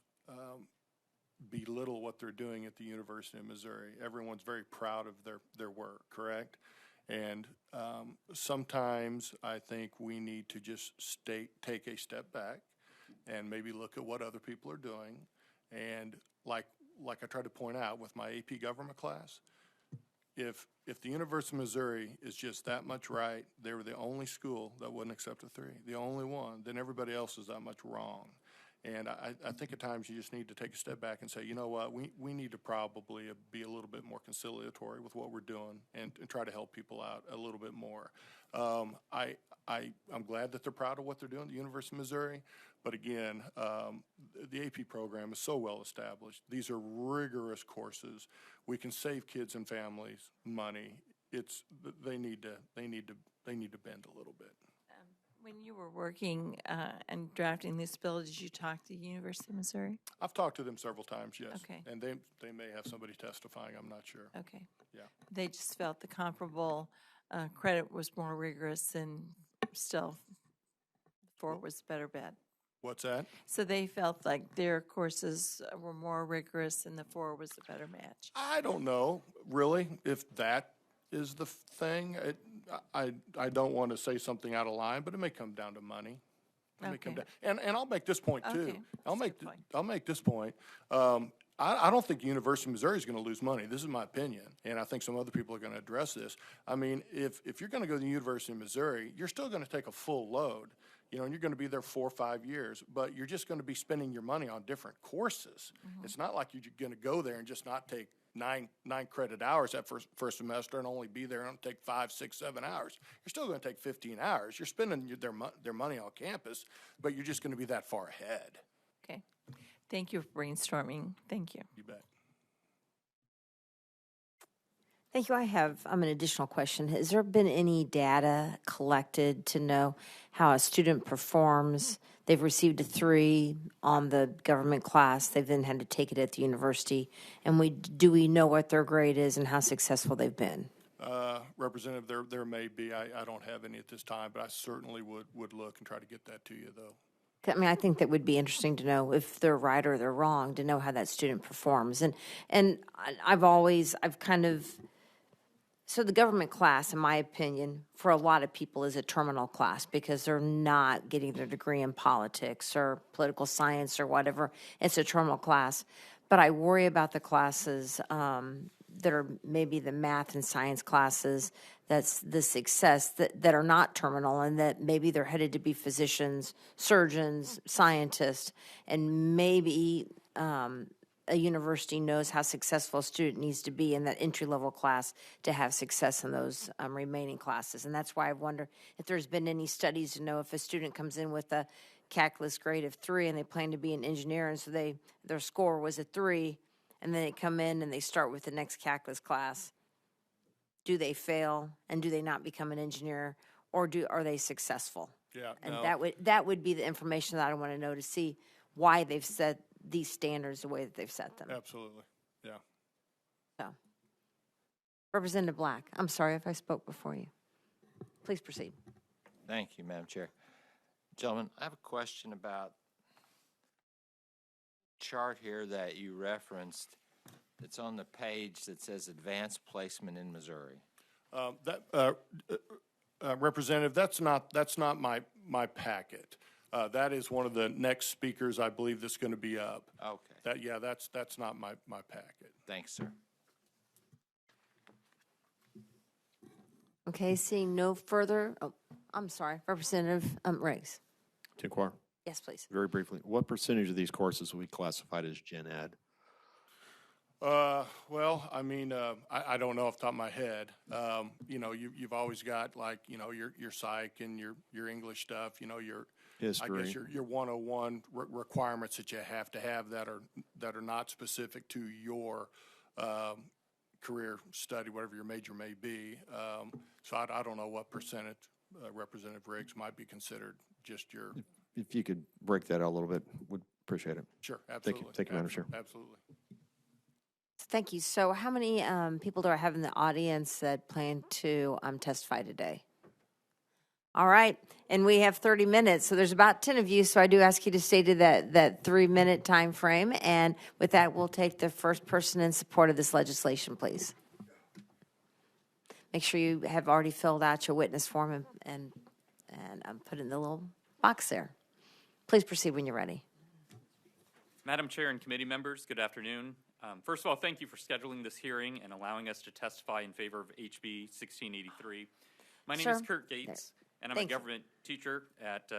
belittle what they're doing at the University of Missouri. Everyone's very proud of their work, correct? And sometimes I think we need to just take a step back and maybe look at what other people are doing. And like I tried to point out with my AP government class, if the University of Missouri is just that much right, they were the only school that wouldn't accept a 3, the only one, then everybody else is that much wrong. And I think at times you just need to take a step back and say, you know what, we need to probably be a little bit more conciliatory with what we're doing and try to help people out a little bit more. I'm glad that they're proud of what they're doing at the University of Missouri, but again, the AP program is so well established. These are rigorous courses. We can save kids and families money. They need to bend a little bit. When you were working and drafting this bill, did you talk to the University of Missouri? I've talked to them several times, yes. Okay. And they may have somebody testifying, I'm not sure. Okay. Yeah. They just felt the comparable credit was more rigorous and still 4 was a better bet. What's that? So they felt like their courses were more rigorous and the 4 was a better match. I don't know, really, if that is the thing. I don't want to say something out of line, but it may come down to money. when they come Okay. down. And I'll make this point too. Okay, I'll that's a make good point. I'll make this point. I don't think the University of Missouri is going to lose money. This is my opinion, and I think some other people are going to address this. I mean, if you're going to go to the University of Missouri, you're still going to take a full load, you know, and you're going to be there 4 or 5 years, but you're just going to be spending your money on different courses. It's not like you're going to go there and just not take nine credit hours that first semester and only be there and take 5, 6, 7 hours. You're still going to take 15 hours. You're spending their money on campus, but you're just going to be that far ahead. Okay. Thank you for brainstorming. Thank you. You bet. Thank you. I have an additional question. Has there been any data collected to know how a student performs? They've received a 3 on the government class. They've then had to take it at the university. And do we know what their grade is and how successful they've been? Representative, there may be. I don't have any at this time, but I certainly would look and try to get that to you, though. I mean, I think that would be interesting to know if they're right or they're wrong, to know how that student performs. And so the government class, in my opinion, for a lot of people is a terminal class because they're not getting their degree in politics or political science or whatever. It's a terminal class. But I worry about the classes that are maybe the math and science classes, that's the success, that are not terminal, and that maybe they're headed to be physicians, surgeons, scientists, and maybe a university knows how successful a student needs to be in that entry-level class to have success in those remaining classes. And that's why I wonder if there's been any studies to know if a student comes in with a calculus grade of 3 and they plan to be an engineer, and so their score was a 3, and then they come in and they start with the next calculus class. Do they fail, and do they not become an engineer, or are they successful? Yeah, And no. that would be the information that I want to know to see why they've set these standards the way that they've set them. Absolutely. Yeah. So, Representative Black, I'm sorry if I spoke before you. Please proceed. Thank you, Madam Chair. Gentlemen, I have a question about chart here that you referenced. It's on the page that says advanced placement in Missouri. Representative, that's not my packet. That is one of the next speakers, I believe, that's going to be up. Okay. That's not my packet. Thanks, sir. Okay, seeing no further, I'm sorry, Representative Riggs. To inquire, Yes, please. very briefly, what percentage of these courses will be classified as gen ed? Well, I mean, I don't know off the top of my head. You know, you've always got, like, you know, your psych and your English stuff, you know, your History. I guess your 101 requirements that you have to have that are not specific to your career study, whatever your major may be. So I don't know what percentage Representative Riggs might be considered just your. If you could break that out a little bit, would appreciate it. Sure, absolutely. Thank you, Madam Chair. Absolutely. Thank you. So how many people do I have in the audience that plan to testify today? All right. And we have 30 minutes, so there's about 10 of you, so I do ask you to stay to that 3-minute time frame. And with that, we'll take the first person in support of this legislation, please. Make sure you have already filled out your witness form and put it in the little box there. Please proceed when you're ready. Madam Chair and committee members, good afternoon. First of all, thank you for scheduling this hearing and allowing us to testify in favor of HB 1683. My name is Kurt Gates, and I'm a government teacher at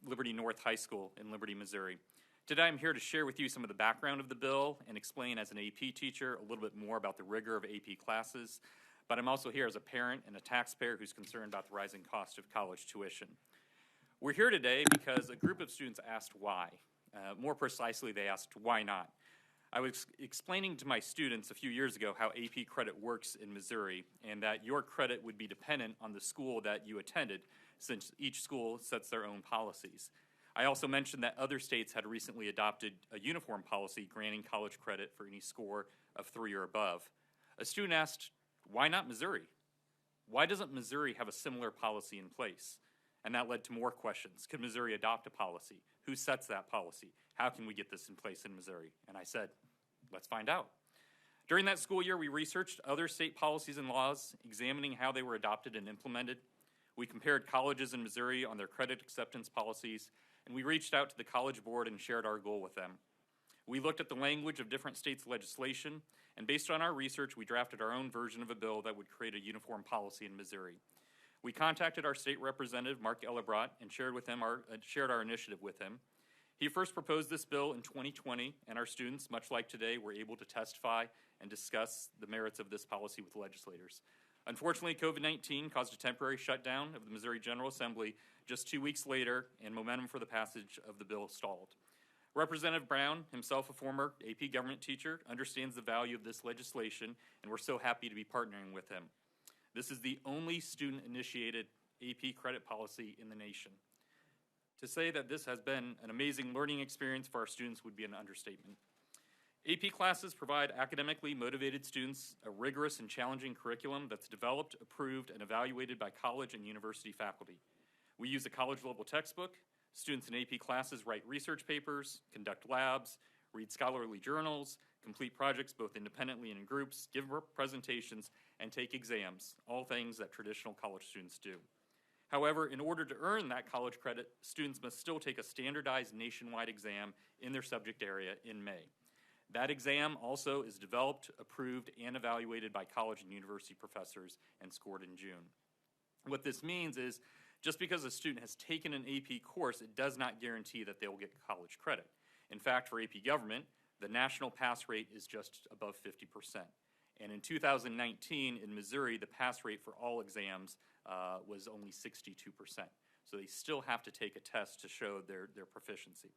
Liberty North High School in Liberty, Missouri. Today I'm here to share with you some of the background of the bill and explain as an AP teacher a little bit more about the rigor of AP classes, but I'm also here as a parent and a taxpayer who's concerned about the rising cost of college tuition. We're here today because a group of students asked why. More precisely, they asked why not. I was explaining to my students a few years ago how AP credit works in Missouri and that your credit would be dependent on the school that you attended, since each school sets their own policies. I also mentioned that other states had recently adopted a uniform policy granting college credit for any score of 3 or above. A student asked, why not Missouri? Why doesn't Missouri have a similar policy in place? And that led to more questions. Could Missouri adopt a policy? Who sets that policy? How can we get this in place in Missouri? And I said, let's find out. During that school year, we researched other state policies and laws, examining how they were adopted and implemented. We compared colleges in Missouri on their credit acceptance policies, and we reached out to the College Board and shared our goal with them. We looked at the language of different states' legislation, and based on our research, we drafted our own version of a bill that would create a uniform policy in Missouri. We contacted our state representative, Mark Ellebrot, and shared our initiative with him. He first proposed this bill in 2020, and our students, much like today, were able to testify and discuss the merits of this policy with legislators. Unfortunately, COVID-19 caused a temporary shutdown of the Missouri General Assembly just 2 weeks later, and momentum for the passage of the bill stalled. Representative Brown, himself a former AP government teacher, understands the value of this legislation, and we're so happy to be partnering with him. This is the only student-initiated AP credit policy in the nation. To say that this has been an amazing learning experience for our students would be an understatement. AP classes provide academically motivated students a rigorous and challenging curriculum that's developed, approved, and evaluated by college and university faculty. We use a college-level textbook. Students in AP classes write research papers, conduct labs, read scholarly journals, complete projects both independently and in groups, give presentations, and take exams, all things that traditional college students do. However, in order to earn that college credit, students must still take a standardized nationwide exam in their subject area in May. That exam also is developed, approved, and evaluated by college and university professors and scored in June. What this means is just because a student has taken an AP course, it does not guarantee that they will get college credit. In fact, for AP government, the national pass rate is just above 50%. And in 2019, in Missouri, the pass rate for all exams was only 62%. So they still have to take a test to show their proficiency.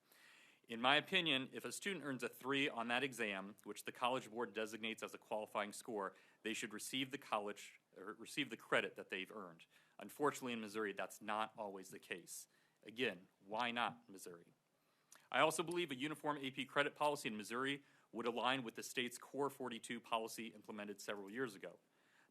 In my opinion, if a student earns a 3 on that exam, which the College Board designates as a qualifying score, they should receive the credit that they've earned. Unfortunately, in Missouri, that's not always the case. Again, why not Missouri? I also believe a uniform AP credit policy in Missouri would align with the state's Core 42 policy implemented several years ago.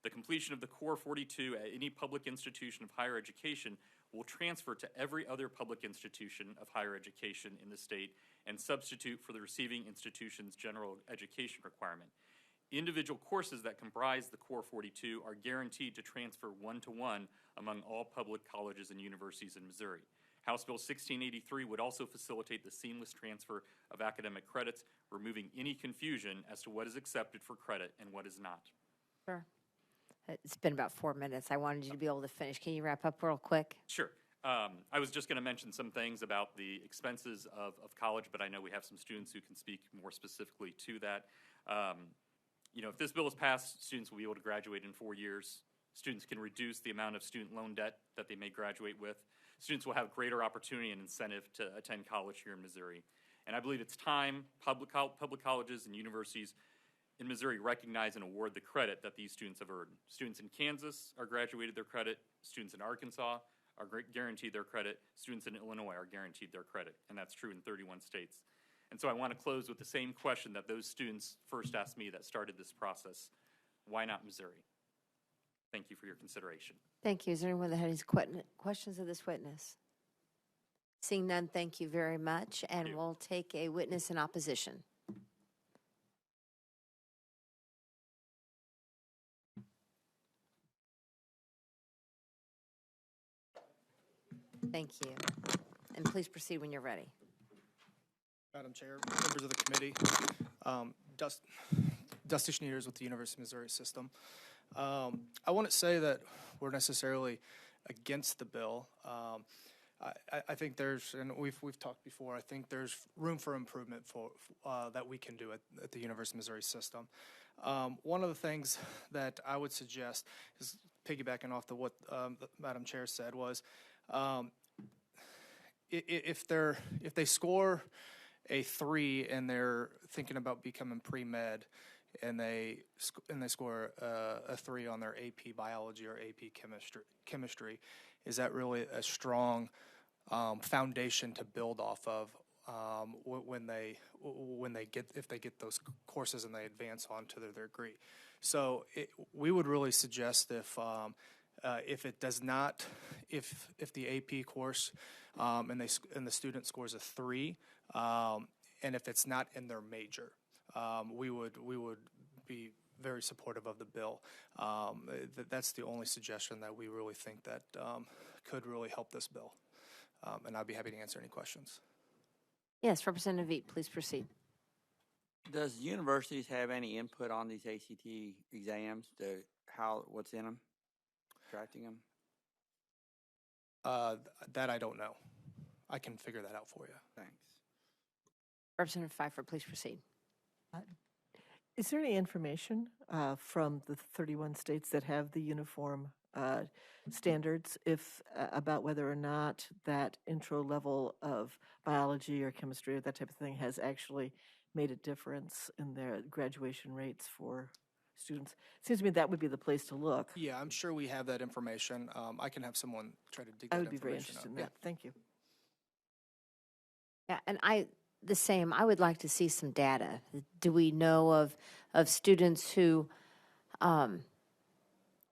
The completion of the Core 42 at any public institution of higher education will transfer to every other public institution of higher education in the state and substitute for the receiving institution's general education requirement. Individual courses that comprise the Core 42 are guaranteed to transfer one-to-one among all public colleges and universities in Missouri. House Bill 1683 would also facilitate the seamless transfer of academic credits, removing any confusion as to what is accepted for credit and what is not. Sure. It's been about 4 minutes. I wanted you to be able to finish. Can you wrap up real quick? Sure. I was just going to mention some things about the expenses of college, but I know we have some students who can speak more specifically to that. If this bill is passed, students will be able to graduate in 4 years. Students can reduce the amount of student loan debt that they may graduate with. Students will have greater opportunity and incentive to attend college here in Missouri. And I believe it's time public colleges and universities in Missouri recognize and award the credit that these students have earned. Students in Kansas are graduated their credit. Students in Arkansas are guaranteed their credit. Students in Illinois are guaranteed their credit, and that's true in 31 states. And so I want to close with the same question that those students first asked me that started this process. Why not Missouri? Thank you for your consideration. Thank you. Is there anyone that had any questions of this witness? Seeing none, thank you very much. And we'll take a witness in opposition. Thank you. And please proceed when you're ready. Madam Chair, members of the committee, Dusty Schneiders with the University of Missouri System. I wouldn't say that we're necessarily against the bill. I think there's, and we've talked before, I think there's room for improvement that we can do at the University of Missouri System. One of the things that I would suggest is piggybacking off what Madam Chair said was, if they score a 3 and they're thinking about becoming pre-med, and they score a 3 on their AP biology or AP chemistry, is that really a strong foundation to build off of if they get those courses and they advance on to their degree? So we would really suggest if it does not, if the AP course and the student scores a 3, and if it's not in their major, we would be very supportive of the bill. That's the only suggestion that we really think that could really help this bill. and I'd be happy to answer any questions. Yes, Representative Veet, please proceed. Does universities have any input on these ACT exams, what's in them, tracking them? That I don't know. I can figure that out for you. Thanks. Representative Pfeiffer, please proceed. Is there any information from the 31 states that have the uniform standards about whether or not that intro level of biology or chemistry or that type of thing has actually made a difference in their graduation rates for students? It seems to me that would be the place to look. Yeah, I'm sure we have that information. I can have someone try to dig I that would be very information interested up. in that. Thank you. Yeah, and I would like to see some data. Do we know of students who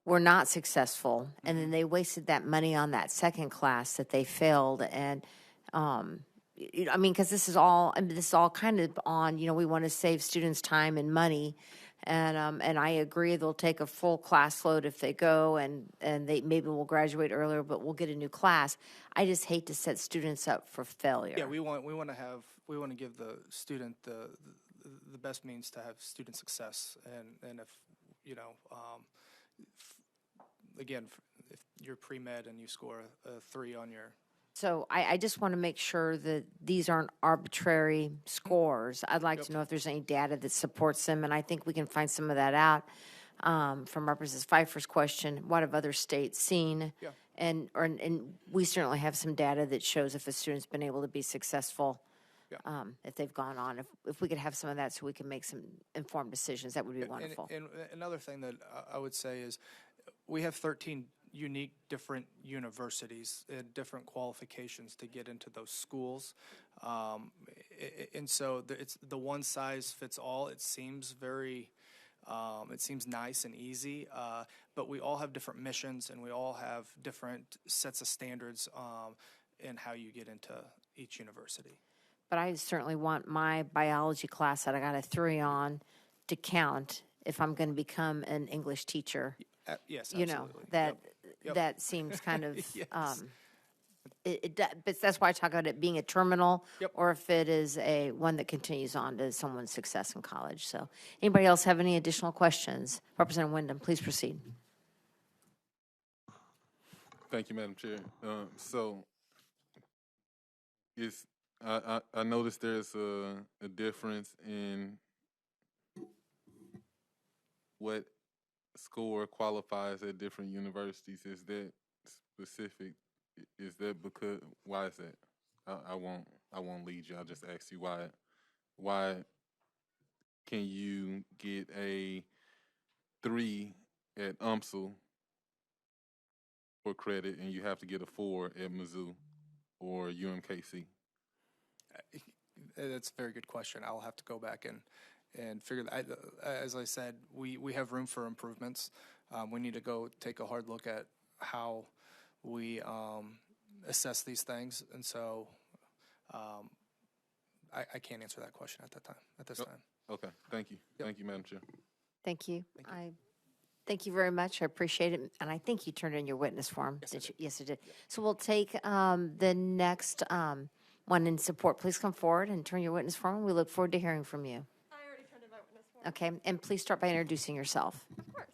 were not successful, and then they wasted that money on that second class that they failed? And I mean, because this is all kind of on. We want to save students time and money, and I agree they'll take a full class load if they go, and they maybe will graduate earlier, but we'll get a new class. I just hate to set students up for failure. Yeah, we want to give the student the best means to have student success, and if again, if you're pre-med and you score a 3 on your. So I just want to make sure that these aren't arbitrary scores. I'd like to know if there's any data that supports them, and I think we can find some of that out from Representative Pfeiffer's question. What have other states seen? Yeah. And we certainly have some data that shows if a student's been able to be successful, if they've gone on. If we could have some of that so we can make some informed decisions, that would be wonderful. And another thing that I would say is we have 13 unique different universities and different qualifications to get into those schools. And so it's the one size fits all. It seems it seems nice and easy, but we all have different missions and we all have different sets of standards in how you get into each university. But I certainly want my biology class that I got a 3 on to count if I'm going to become an English teacher. Yes, absolutely. That seems kind of Yes. but that's why I talk about it being a terminal, or if it is one that continues on to someone's success in college. So, anybody else have any additional questions? Representative Wyndham, please proceed. Thank you, Madam Chair. I noticed there's a difference in what score qualifies at different universities. Is that specific? Is that because? Why is that? I won't lead you. I'll just ask you why. Why can you get a 3 at UMSL for credit and you have to get a 4 at Mizzou or UMKC? That's a very good question. I'll have to go back and figure that. As I said, we have room for improvements. We need to go take a hard look at how we assess these things, and so I can't answer that question at this time. Okay, thank you. Yep. Thank you, Madam Chair. Thank you. Thank you very much. I appreciate it. And I think you turned in your witness form. Yes, I did. So we'll take the next one in support. Please come forward and turn your witness form. We look forward to hearing from you. I already turned in my witness form. Okay, and please start by introducing yourself. Of course.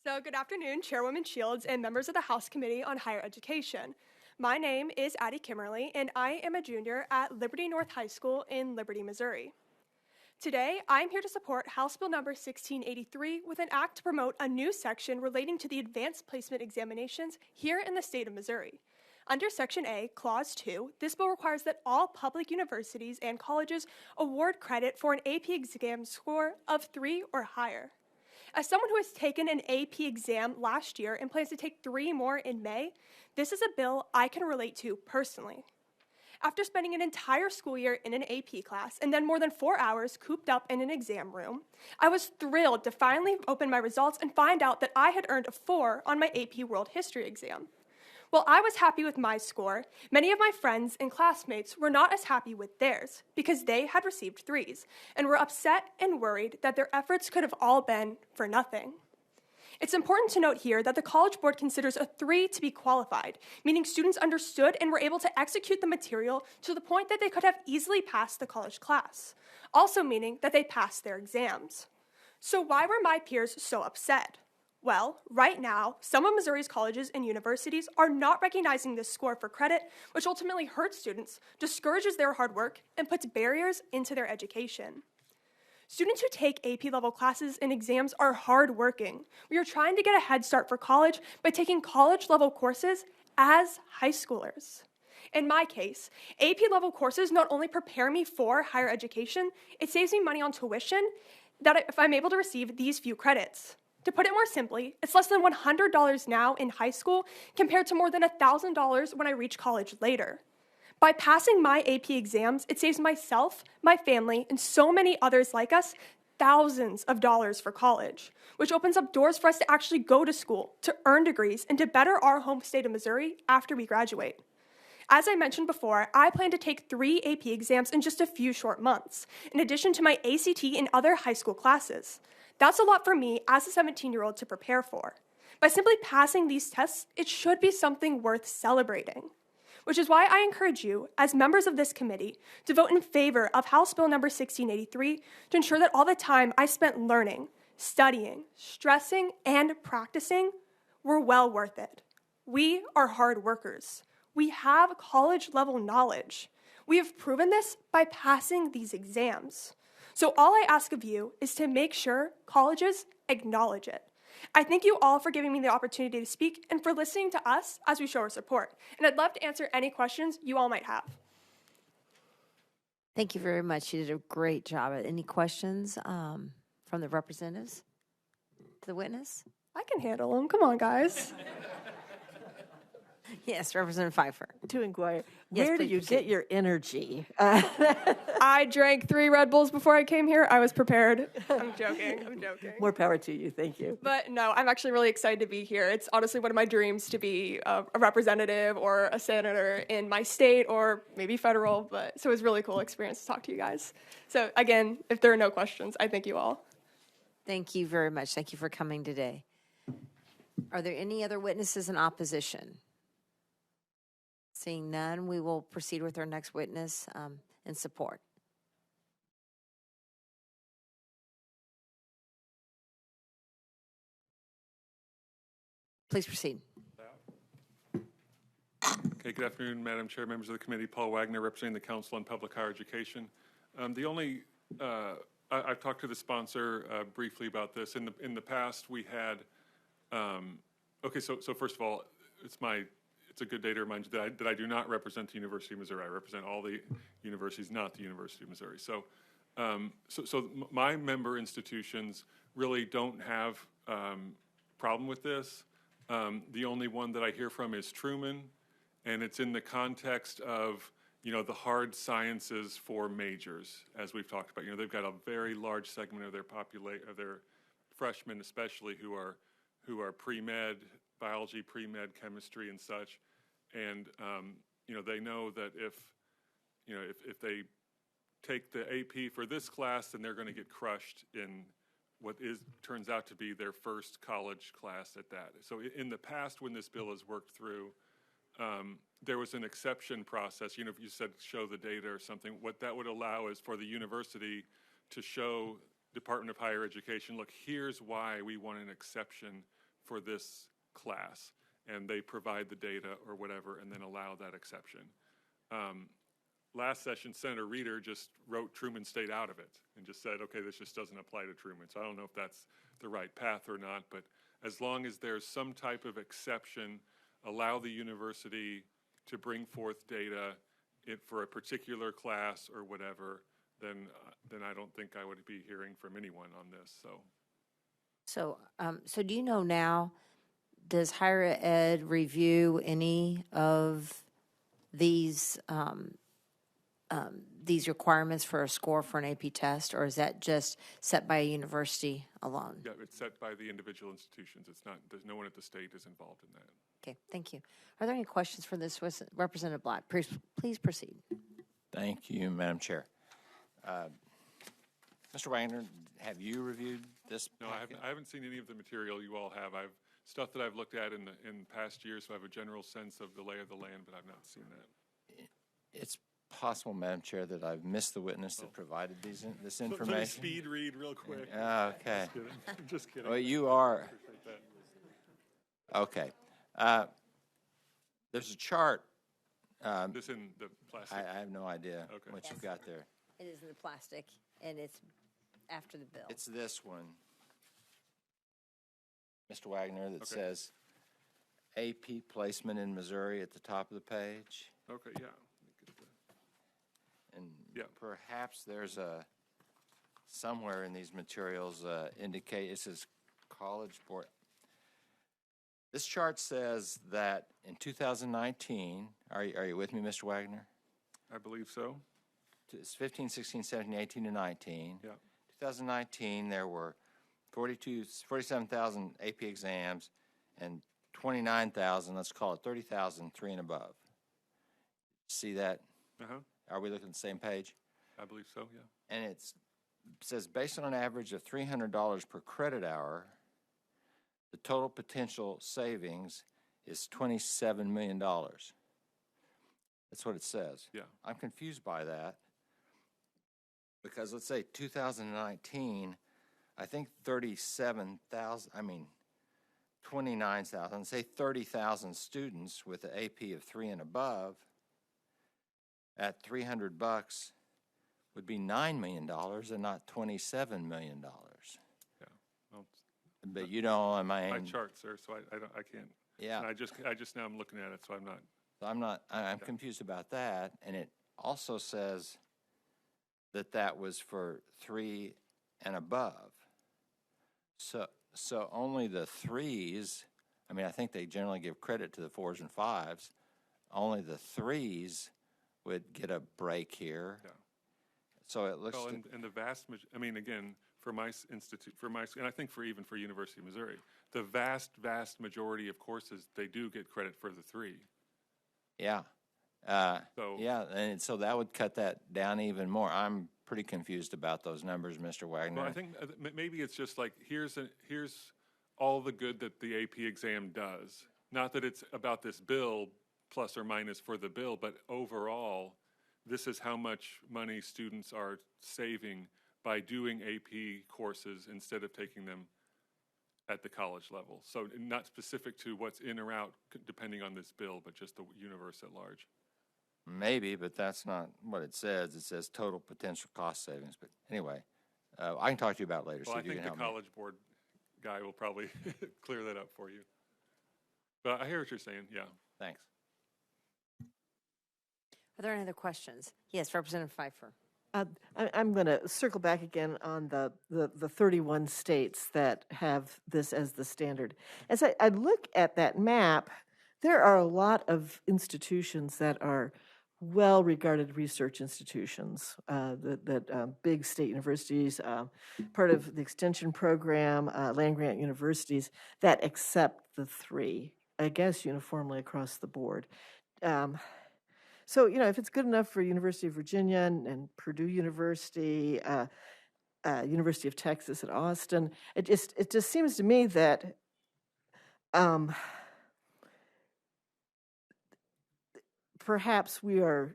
So good afternoon, Chairwoman Shields and members of the House Committee on Higher Education. My name is Addie Kimmerly, and I am a junior at Liberty North High School in Liberty, Missouri. Today, I'm here to support House Bill number 1683 with an act to promote a new section relating to the advanced placement examinations here in the state of Missouri. Under Section A, Clause 2, this bill requires that all public universities and colleges award credit for an AP exam score of 3 or higher. As someone who has taken an AP exam last year and plans to take 3 more in May, this is a bill I can relate to personally. After spending an entire school year in an AP class and then more than 4 hours cooped up in an exam room, I was thrilled to finally open my results and find out that I had earned a 4 on my AP World History exam. While I was happy with my score, many of my friends and classmates were not as happy with theirs because they had received 3s and were upset and worried that their efforts could have all been for nothing. It's important to note here that the College Board considers a 3 to be qualified, meaning students understood and were able to execute the material to the point that they could have easily passed the college class, also meaning that they passed their exams. So why were my peers so upset? Well, right now, some of Missouri's colleges and universities are not recognizing this score for credit, which ultimately hurts students, discourages their hard work, and puts barriers into their education. Students who take AP-level classes and exams are hardworking. We are trying to get a head start for college by taking college-level courses as high schoolers. In my case, AP-level courses not only prepare me for higher education, it saves me money on tuition if I'm able to receive these few credits. To put it more simply, it's less than $100 now in high school compared to more than $1,000 when I reach college later. By passing my AP exams, it saves myself, my family, and so many others like us thousands of dollars for college, which opens up doors for us to actually go to school, to earn degrees, and to better our home state of Missouri after we graduate. As I mentioned before, I plan to take 3 AP exams in just a few short months, in addition to my ACT and other high school classes. That's a lot for me as a 17-year-old to prepare for. By simply passing these tests, it should be something worth celebrating. Which is why I encourage you, as members of this committee, to vote in favor of House Bill number 1683 to ensure that all the time I spent learning, studying, stressing, and practicing were well worth it. We are hard workers. We have college-level knowledge. We have proven this by passing these exams. So all I ask of you is to make sure colleges acknowledge it. I thank you all for giving me the opportunity to speak and for listening to us as we show our support. And I'd love to answer any questions you all might have. Thank you very much. You did a great job. Any questions from the representatives to the witness? I can handle them. Come on, guys. Yes, Representative Pfeiffer. To inquire, Yes, where do please you proceed. get your energy? I drank 3 Red Bulls before I came here. I was prepared. I'm joking. More power to you. Thank you. But no, I'm actually really excited to be here. It's honestly one of my dreams to be a representative or a senator in my state or maybe federal. So it was a really cool experience to talk to you guys. So again, if there are no questions, I thank you all. Thank you very much. Thank you for coming today. Are there any other witnesses in opposition? Seeing none, we will proceed with our next witness in support. Please proceed. Okay, good afternoon, Madam Chair, members of the committee. Paul Wagner, representing the Council on Public Higher Education. I've talked to the sponsor briefly about this. In the past, we had, so first of all, it's a good day to remind you that I do not represent the University of Missouri. I represent all the universities, not the University of Missouri. So my member institutions really don't have problem with this. The only one that I hear from is Truman, and it's in the context of, the hard sciences for majors, as we've talked about. They've got a very large segment of their freshmen especially who are pre-med, biology, pre-med, chemistry, and such. And, they know that if they take the AP for this class, then they're going to get crushed in what turns out to be their first college class at that. So in the past, when this bill has worked through, there was an exception process. If you said show the data or something, what that would allow is for the university to show Department of Higher Education, look, here's why we want an exception for this class. And they provide the data or whatever and then allow that exception. Last session, Senator Reeder just wrote Truman State out of it and just said, okay, this just doesn't apply to Truman. So I don't know if that's the right path or not, but as long as there's some type of exception, allow the university to bring forth data for a particular class or whatever, then I don't think I would be hearing from anyone on this. So do you know now, does higher ed review any of these requirements for a score for an AP test, or is that just set by a university alone? Yeah, it's set by the individual institutions. It's not. There's no one at the state is involved in that. Okay, thank you. Are there any questions for this Representative Black? Please proceed. Thank you, Madam Chair. Mr. Wagner, have you reviewed this? No, packet? I haven't seen any of the material you all have. I've stuff that I've looked at in past years, so I have a general sense of the lay of the land, but I've not seen that. It's possible, Madam Chair, that I've missed the witness that provided this Let me information. speed read real quick. Okay. Just kidding. I'm just kidding. Well, you are. Appreciate that. Okay. There's a chart. This in the plastic. I have no idea Okay. what you've got there. It is in the plastic, and it's after the bill. It's this one, Mr. Wagner, that Okay. says AP placement in Missouri at the top of the page. Okay, yeah. And Yeah. perhaps there's somewhere in these materials indicate, it says College Board. This chart says that in 2019, are you with me, Mr. Wagner? I believe so. It's 15, 16, 17, 18, and 19. Yeah. 2019, there were 47,000 AP exams and 29,000, let's call it 30,000, 3 and above. See that? Uh-huh. Are we looking at the same page? I believe so, yeah. And it says based on an average of $300 per credit hour, the total potential savings is $27 million. That's what it says. Yeah. I'm confused by that because let's say 2019, I think 29,000, say 30,000 students with an AP of 3 and above at $300 would be $9 million and not $27 million. Yeah. Well, But you don't, my charts, sir, so I can't. Yeah. And I just now I'm looking at it, so I'm not. I'm confused about that. And it also says that was for 3 and above. So only the 3s, I mean, I think they generally give credit to the 4s and 5s. Only the 3s would get a break here. Yeah. So it looks. Well, and the vast, I mean, again, for my institute, and I think even for University of Missouri, the vast majority of courses, they do get credit for the 3. Yeah. Yeah, and so that would cut that down even more. I'm pretty confused about those numbers, Mr. Wagner. Well, I think maybe it's just like, here's all the good that the AP exam does. Not that it's about this bill, plus or minus for the bill, but overall, this is how much money students are saving by doing AP courses instead of taking them at the college level. So not specific to what's in or out, depending on this bill, but just the universe at large. Maybe, but that's not what it says. It says total potential cost savings. But anyway, I can talk to you about it later. Well, see I if you think can the help College Board guy will probably clear that up for you. But I hear what you're saying, yeah. Thanks. Are there any other questions? Yes, Representative Pfeiffer. I'm going to circle back again on the 31 states that have this as the standard. As I look at that map, there are a lot of institutions that are well-regarded research institutions, big state universities, part of the extension program, land-grant universities that accept the 3, I guess uniformly across the board. So, if it's good enough for University of Virginia and Purdue University, University of Texas at Austin, it just seems to me that perhaps we are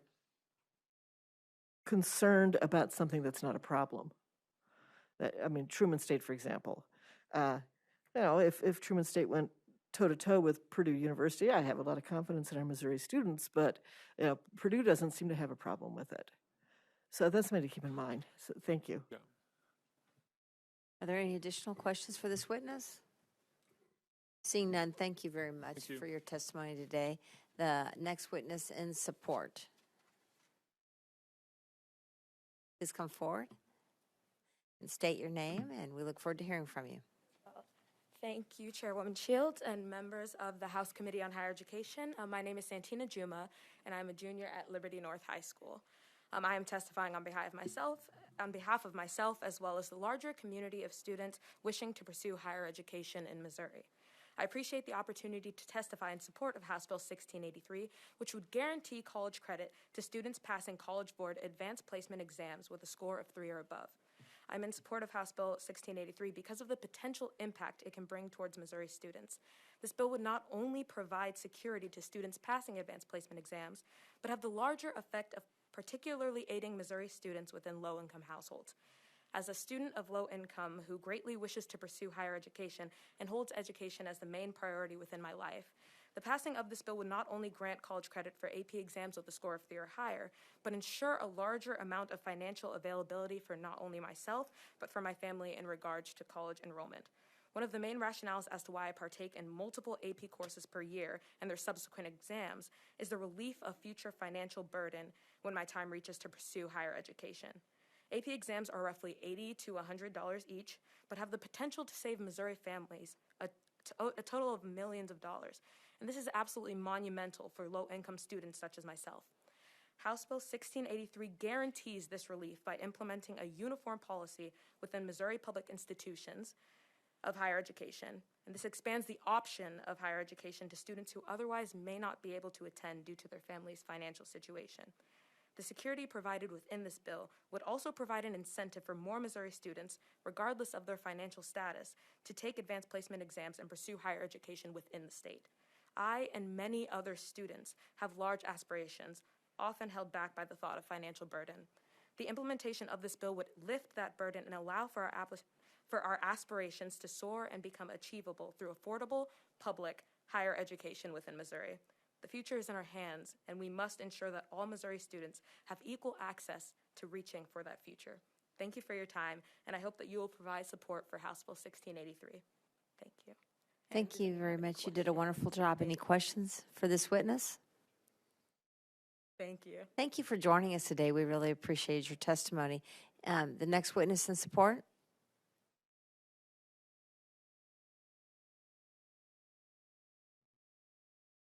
concerned about something that's not a problem. Truman State, for example. If Truman State went toe-to-toe with Purdue University, I have a lot of confidence in our Missouri students, but Purdue doesn't seem to have a problem with it. So that's something to keep in mind. So thank you. Yeah. Are there any additional questions for this witness? Seeing none, thank you very much for your testimony today. The next witness in support. Please come forward and state your name, and we look forward to hearing from you. Thank you, Chairwoman Shields and members of the House Committee on Higher Education. My name is Santina Juma, and I'm a junior at Liberty North High School. I am testifying on behalf of myself, as well as the larger community of students wishing to pursue higher education in Missouri. I appreciate the opportunity to testify in support of House Bill 1683, which would guarantee college credit to students passing College Board advanced placement exams with a score of 3 or above. I'm in support of House Bill 1683 because of the potential impact it can bring towards Missouri students. This bill would not only provide security to students passing advanced placement exams, but have the larger effect of particularly aiding Missouri students within low-income households. As a student of low income who greatly wishes to pursue higher education and holds education as the main priority within my life, the passing of this bill would not only grant college credit for AP exams with a score of 3 or higher, but ensure a larger amount of financial availability for not only myself, but for my family in regards to college enrollment. One of the main rationales as to why I partake in multiple AP courses per year and their subsequent exams is the relief of future financial burden when my time reaches to pursue higher education. AP exams are roughly $80 to $100 each, but have the potential to save Missouri families a total of millions of dollars. And this is absolutely monumental for low-income students such as myself. House Bill 1683 guarantees this relief by implementing a uniform policy within Missouri public institutions of higher education. And this expands the option of higher education to students who otherwise may not be able to attend due to their family's financial situation. The security provided within this bill would also provide an incentive for more Missouri students, regardless of their financial status, to take advanced placement exams and pursue higher education within the state. I and many other students have large aspirations, often held back by the thought of financial burden. The implementation of this bill would lift that burden and allow for our aspirations to soar and become achievable through affordable, public, higher education within Missouri. The future is in our hands, and we must ensure that all Missouri students have equal access to reaching for that future. Thank you for your time, and I hope that you will provide support for House Bill 1683. Thank you. Thank you very much. You did a wonderful job. Any questions for this witness? Thank you. Thank you for joining us today. We really appreciate your testimony. The next witness in support?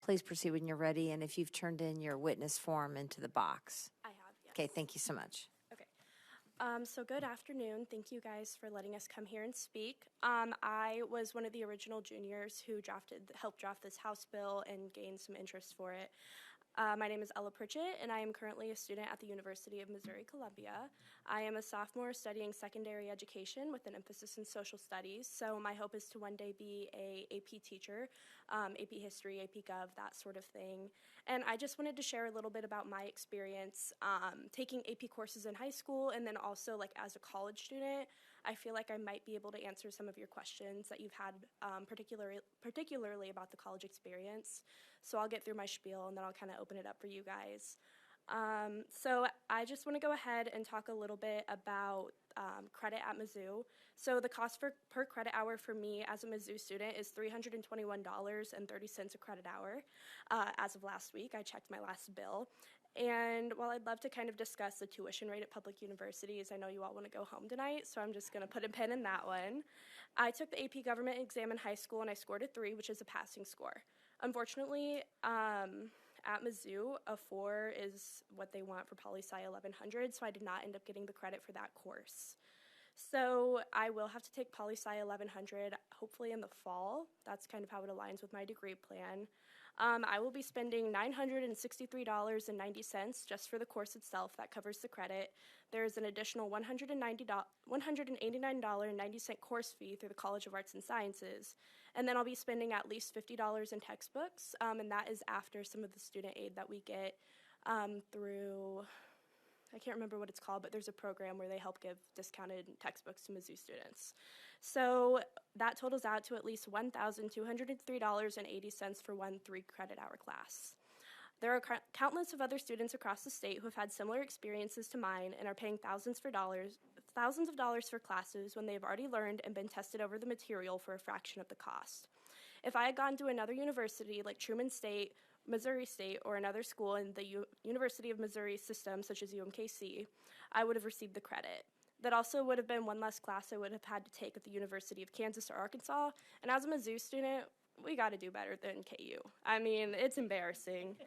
Please proceed when you're ready, and if you've turned in your witness form into the box. I have, yes. Okay, thank you so much. Okay. So good afternoon. Thank you guys for letting us come here and speak. I was one of the original juniors who helped draft this House bill and gained some interest for it. My name is Ella Pritchett, and I am currently a student at the University of Missouri-Columbia. I am a sophomore studying secondary education with an emphasis in social studies, so my hope is to one day be a AP teacher, AP History, AP Gov, that sort of thing. And I just wanted to share a little bit about my experience taking AP courses in high school, and then also like as a college student. I feel like I might be able to answer some of your questions that you've had, particularly about the college experience. So I'll get through my spiel, and then I'll kind of open it up for you guys. So I just want to go ahead and talk a little bit about credit at Mizzou. So the cost per credit hour for me as a Mizzou student is $321.30 a credit hour. As of last week, I checked my last bill. And while I'd love to kind of discuss the tuition rate at public universities, I know you all want to go home tonight, so I'm just going to put a pin in that one. I took the AP government exam in high school, and I scored a 3, which is a passing score. Unfortunately, at Mizzou, a 4 is what they want for Poli-Sci 1100, so I did not end up getting the credit for that course. So I will have to take Poli-Sci 1100 hopefully in the fall. That's kind of how it aligns with my degree plan. I will be spending $963.90 just for the course itself. That covers the credit. There's an additional $189.90 course fee through the College of Arts and Sciences. And then I'll be spending at least $50 in textbooks, and that is after some of the student aid that we get through, I can't remember what it's called, but there's a program where they help give discounted textbooks to Mizzou students. So that totals out to at least $1,203.80 for one 3-credit hour class. There are countless of other students across the state who have had similar experiences to mine and are paying thousands of dollars for classes when they have already learned and been tested over the material for a fraction of the cost. If I had gone to another university like Truman State, Missouri State, or another school in the University of Missouri system, such as UMKC, I would have received the credit. That also would have been one less class I would have had to take at the University of Kansas or Arkansas, and as a Mizzou student, we got to do better than KU. I mean, it's embarrassing.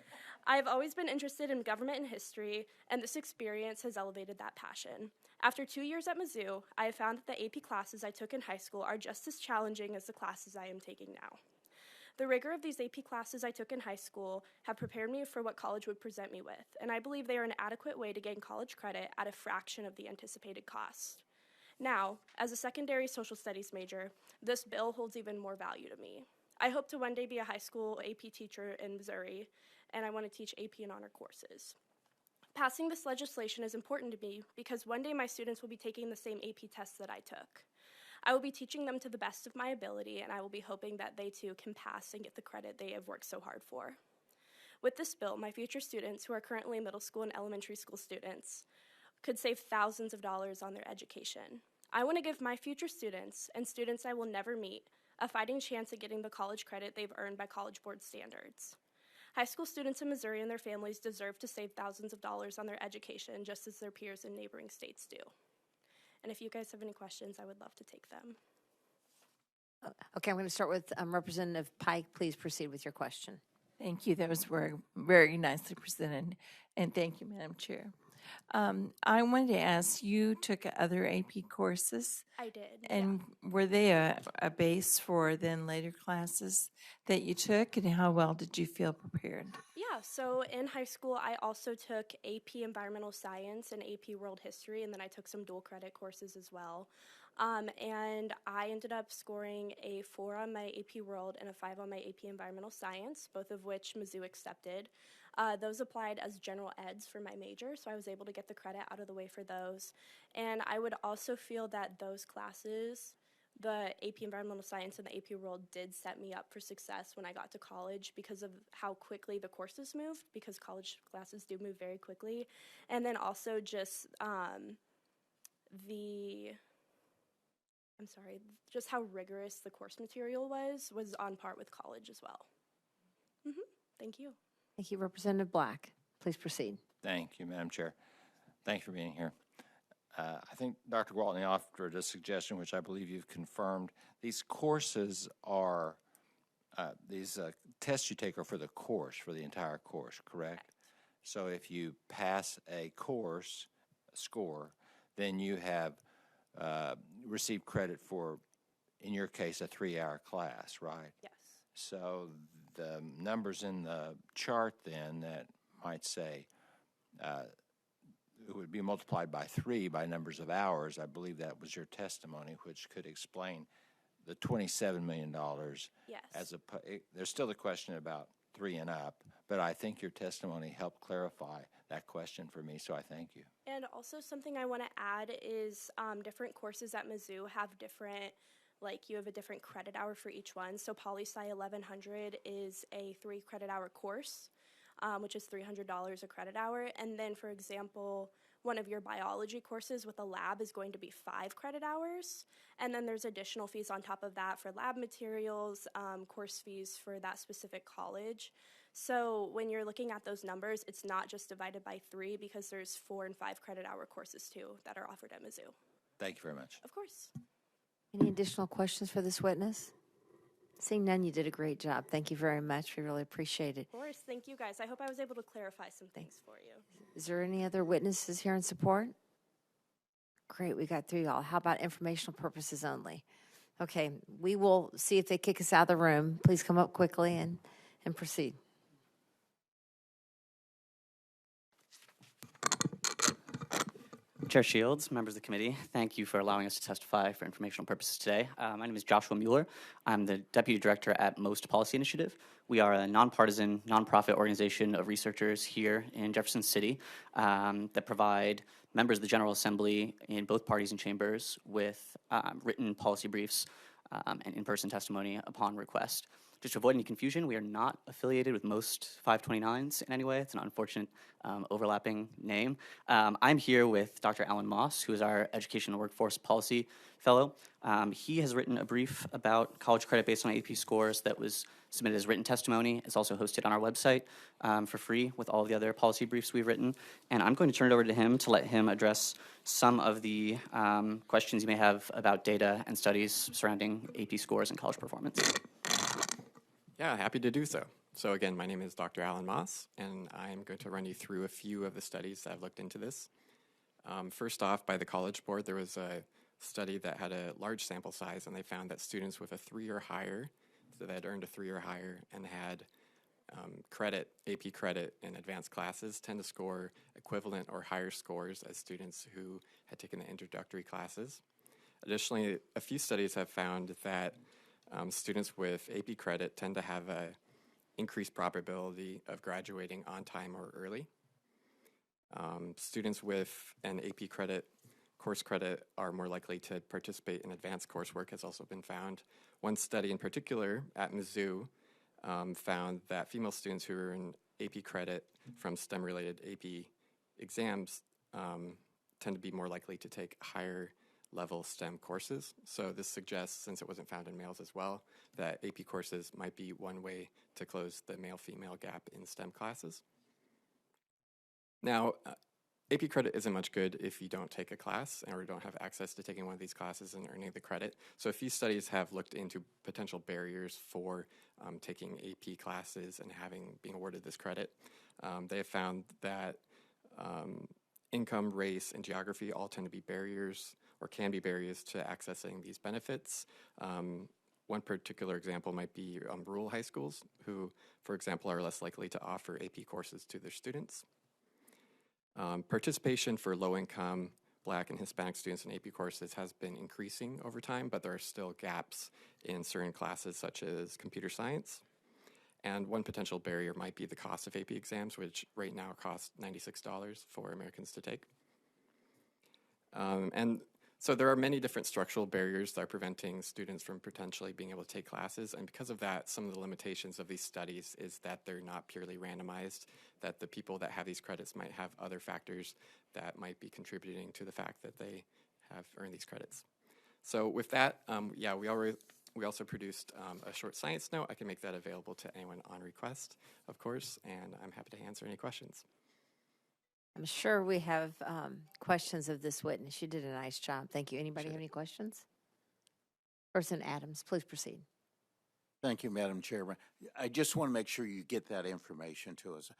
I've always been interested in government and history, and this experience has elevated that passion. After 2 years at Mizzou, I have found that the AP classes I took in high school are just as challenging as the classes I am taking now. The rigor of these AP classes I took in high school have prepared me for what college would present me with, and I believe they are an adequate way to gain college credit at a fraction of the anticipated cost. Now, as a secondary social studies major, this bill holds even more value to me. I hope to one day be a high school AP teacher in Missouri, and I want to teach AP and honor courses. Passing this legislation is important to me because one day my students will be taking the same AP tests that I took. I will be teaching them to the best of my ability, and I will be hoping that they too can pass and get the credit they have worked so hard for. With this bill, my future students, who are currently middle school and elementary school students, could save thousands of dollars on their education. I want to give my future students, and students I will never meet, a fighting chance at getting the college credit they've earned by College Board standards. High school students in Missouri and their families deserve to save thousands of dollars on their education, just as their peers in neighboring states do. And if you guys have any questions, I would love to take them. Okay, I'm going to start with Representative Pike. Please proceed with your question. Thank you. That was very, very nicely presented. And thank you, Madam Chair. I wanted to ask, you took other AP courses? I did. And were they a base for then later classes that you took? And how well did you feel prepared? Yeah, so in high school, I also took AP Environmental Science and AP World History, and then I took some dual credit courses as well. And I ended up scoring a 4 on my AP World and a 5 on my AP Environmental Science, both of which Mizzou accepted. Those applied as general eds for my major, so I was able to get the credit out of the way for those. And I would also feel that those classes, the AP Environmental Science and the AP World, did set me up for success when I got to college because of how quickly the courses moved, because college classes do move very quickly. And then also just just how rigorous the course material was on par with college as well. Thank you. Thank you, Representative Black. Please proceed. Thank you, Madam Chair. Thank you for being here. I think Dr. Gwaltney offered a suggestion, which I believe you've confirmed. These courses are, these tests you take are for the course, for the entire course, correct? So if you pass a course score, then you have received credit for, in your case, a 3-hour class, right? Yes. So the numbers in the chart then that might say it would be multiplied by 3 by numbers of hours, I believe that was your testimony, which could explain the $27 million. Yes. There's still the question about 3 and up, but I think your testimony helped clarify that question for me, so I thank you. And also something I want to add is different courses at Mizzou have different, you have a different credit hour for each one. So Poli-Sci 1100 is a 3 credit hour course, which is $300 a credit hour. And then, for example, one of your biology courses with a lab is going to be 5 credit hours. And then there's additional fees on top of that for lab materials, course fees for that specific college. So when you're looking at those numbers, it's not just divided by 3 because there's 4 and 5 credit hour courses too that are offered at Mizzou. Thank you very much. Of course. Any additional questions for this witness? Seeing none, you did a great job. Thank you very much. We really appreciate it. Of course. Thank you, guys. I hope I was able to clarify some things for you. Is there any other witnesses here in support? Great, we got through y'all. How about informational purposes only? Okay, we will see if they kick us out of the room. Please come up quickly and proceed. Chair Shields, members of the committee, thank you for allowing us to testify for informational purposes today. My name is Joshua Mueller. I'm the Deputy Director at MOST Policy Initiative. We are a nonpartisan, nonprofit organization of researchers here in Jefferson City that provide members of the General Assembly in both parties and chambers with written policy briefs and in-person testimony upon request. Just to avoid any confusion, we are not affiliated with MOST 529s in any way. It's an unfortunate overlapping name. I'm here with Dr. Alan Moss, who is our Education and Workforce Policy Fellow. He has written a brief about college credit based on AP scores that was submitted as written testimony. It's also hosted on our website for free with all the other policy briefs we've written. And I'm going to turn it over to him to let him address some of the questions you may have about data and studies surrounding AP scores and college performance. Yeah, happy to do so. So again, my name is Dr. Alan Moss, and I'm going to run you through a few of the studies that I've looked into this. First off, by the College Board, there was a study that had a large sample size, and they found that students with a 3 or higher, so they had earned a 3 or higher and had AP credit in advanced classes, tend to score equivalent or higher scores as students who had taken the introductory classes. Additionally, a few studies have found that students with AP credit tend to have a increased probability of graduating on time or early. Students with an AP credit, course credit, are more likely to participate in advanced coursework has also been found. One study in particular at Mizzou found that female students who earn AP credit from STEM-related AP exams tend to be more likely to take higher level STEM courses. So this suggests, since it wasn't found in males as well, that AP courses might be one way to close the male-female gap in STEM classes. Now, AP credit isn't much good if you don't take a class or don't have access to taking one of these classes and earning the credit. So a few studies have looked into potential barriers for taking AP classes and being awarded this credit. They have found that income, race, and geography all tend to be barriers or can be barriers to accessing these benefits. One particular example might be rural high schools who, for example, are less likely to offer AP courses to their students. Participation for low-income Black and Hispanic students in AP courses has been increasing over time, but there are still gaps in certain classes such as computer science. And one potential barrier might be the cost of AP exams, which right now cost $96 for Americans to take. And so there are many different structural barriers that are preventing students from potentially being able to take classes. And because of that, some of the limitations of these studies is that they're not purely randomized, that the people that have these credits might have other factors that might be contributing to the fact that they have earned these credits. So with that, we also produced a short science note. I can make that available to anyone on request, of course, and I'm happy to answer any questions. I'm sure we have questions of this witness. You did a nice job. Thank you. Anybody have any questions? Person Adams, please proceed. Thank you, Madam Chairman. I just want to make sure you get that information to us.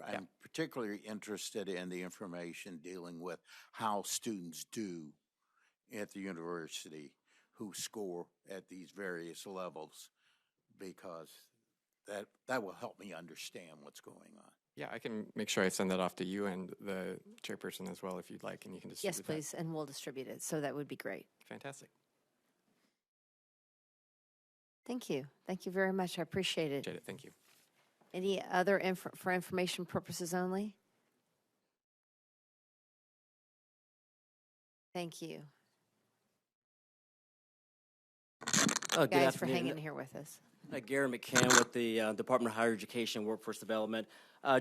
I'm particularly interested in the information dealing with how students do at the university who score at these various levels, because that will help me understand what's going on. Yeah, I can make sure I send that off to you and the chairperson as well if you'd like, and you can distribute Yes, please, and we'll distribute it. So that would be great. Fantastic. Thank you. Thank you very much. I appreciate it. Appreciate it. Thank you. Any other for information purposes only? Thank you. Good Guys, for afternoon. hanging here with us. Gary McCann with the Department of Higher Education and Workforce Development.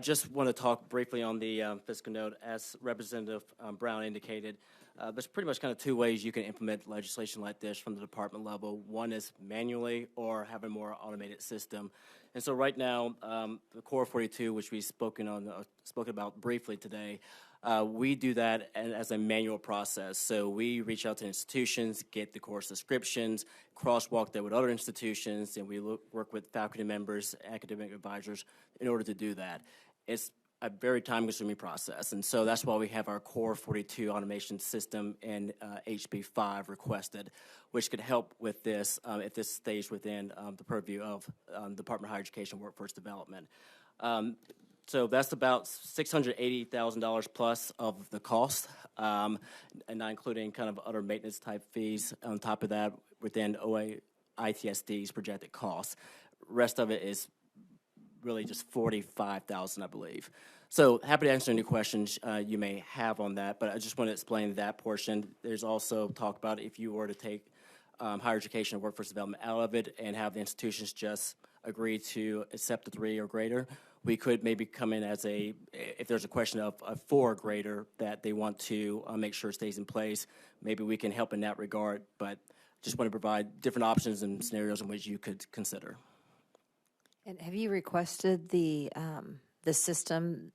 Just want to talk briefly on the fiscal note. As Representative Brown indicated, there's pretty much kind of two ways you can implement legislation like this from the department level. One is manually or have a more automated system. And so right now, the Core 42, which we've spoken about briefly today, we do that as a manual process. So we reach out to institutions, get the course descriptions, crosswalk that with other institutions, and we work with faculty members, academic advisors in order to do that. It's a very time-consuming process, and so that's why we have our Core 42 automation system in HB 5 requested, which could help with this at this stage within the purview of Department of Higher Education and Workforce Development. So that's about $680,000 plus of the cost, and not including kind of other maintenance type fees on top of that within ITSD's projected costs. Rest of it is really just $45,000, I believe. So happy to answer any questions you may have on that, but I just want to explain that portion. There's also talk about if you were to take higher education and workforce development out of it and have the institutions just agree to accept the 3 or greater, we could maybe come in as if there's a question of a 4 or greater that they want to make sure stays in place, maybe we can help in that regard, but just want to provide different options and scenarios in which you could consider. And have you requested the system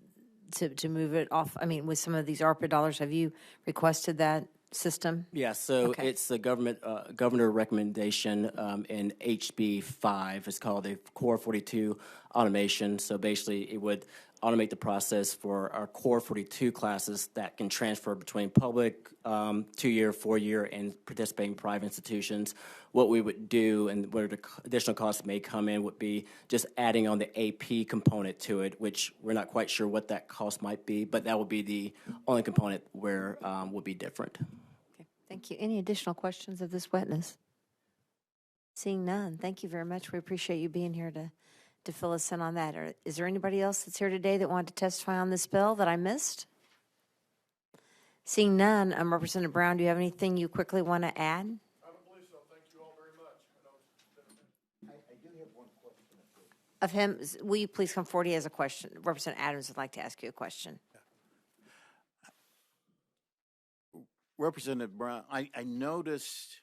to move it off? I mean, with some of these ARPA dollars, have you requested that system? Yeah, so it's the governor recommendation in HB 5. It's called the Core 42 automation. So basically, it would automate the process for our Core 42 classes that can transfer between public, 2-year, 4-year, and participating private institutions. What we would do and where the additional costs may come in would be just adding on the AP component to it, which we're not quite sure what that cost might be, but that would be the only component where would be different. Thank you. Any additional questions of this witness? Seeing none, thank you very much. We appreciate you being here to fill us in on that. Is there anybody else that's here today that wanted to testify on this bill that I missed? Seeing none, Representative Brown, do you have anything you quickly want to add? I don't believe so. Thank you all very much. I do have one question. Of him, will you please come forward? He has a question. Representative Adams would like to ask you a question. Representative Brown, I noticed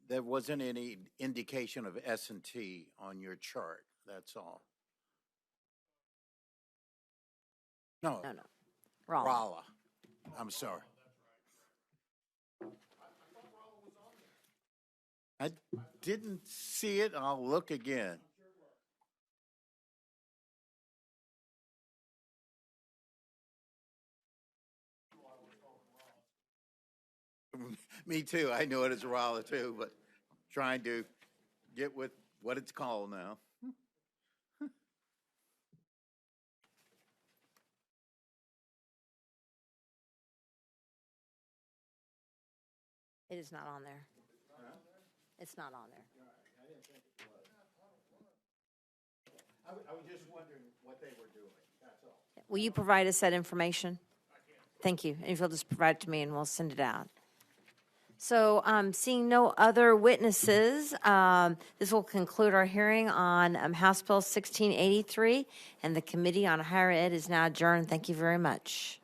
there wasn't any indication of S&T on your chart. That's all. No. No. Rolla. Rolla. I'm sorry. I didn't see it. I'll look again. Me too. I know it as Rolla too, but trying to get with what it's called now. It is not on there. It's not on there. I was just wondering what they were doing. That's all. Will you provide us that information? Thank you. And if you'll just provide it to me and we'll send it out. So seeing no other witnesses, this will conclude our hearing on House Bill 1683, and the Committee on Higher Ed is now adjourned. Thank you very much.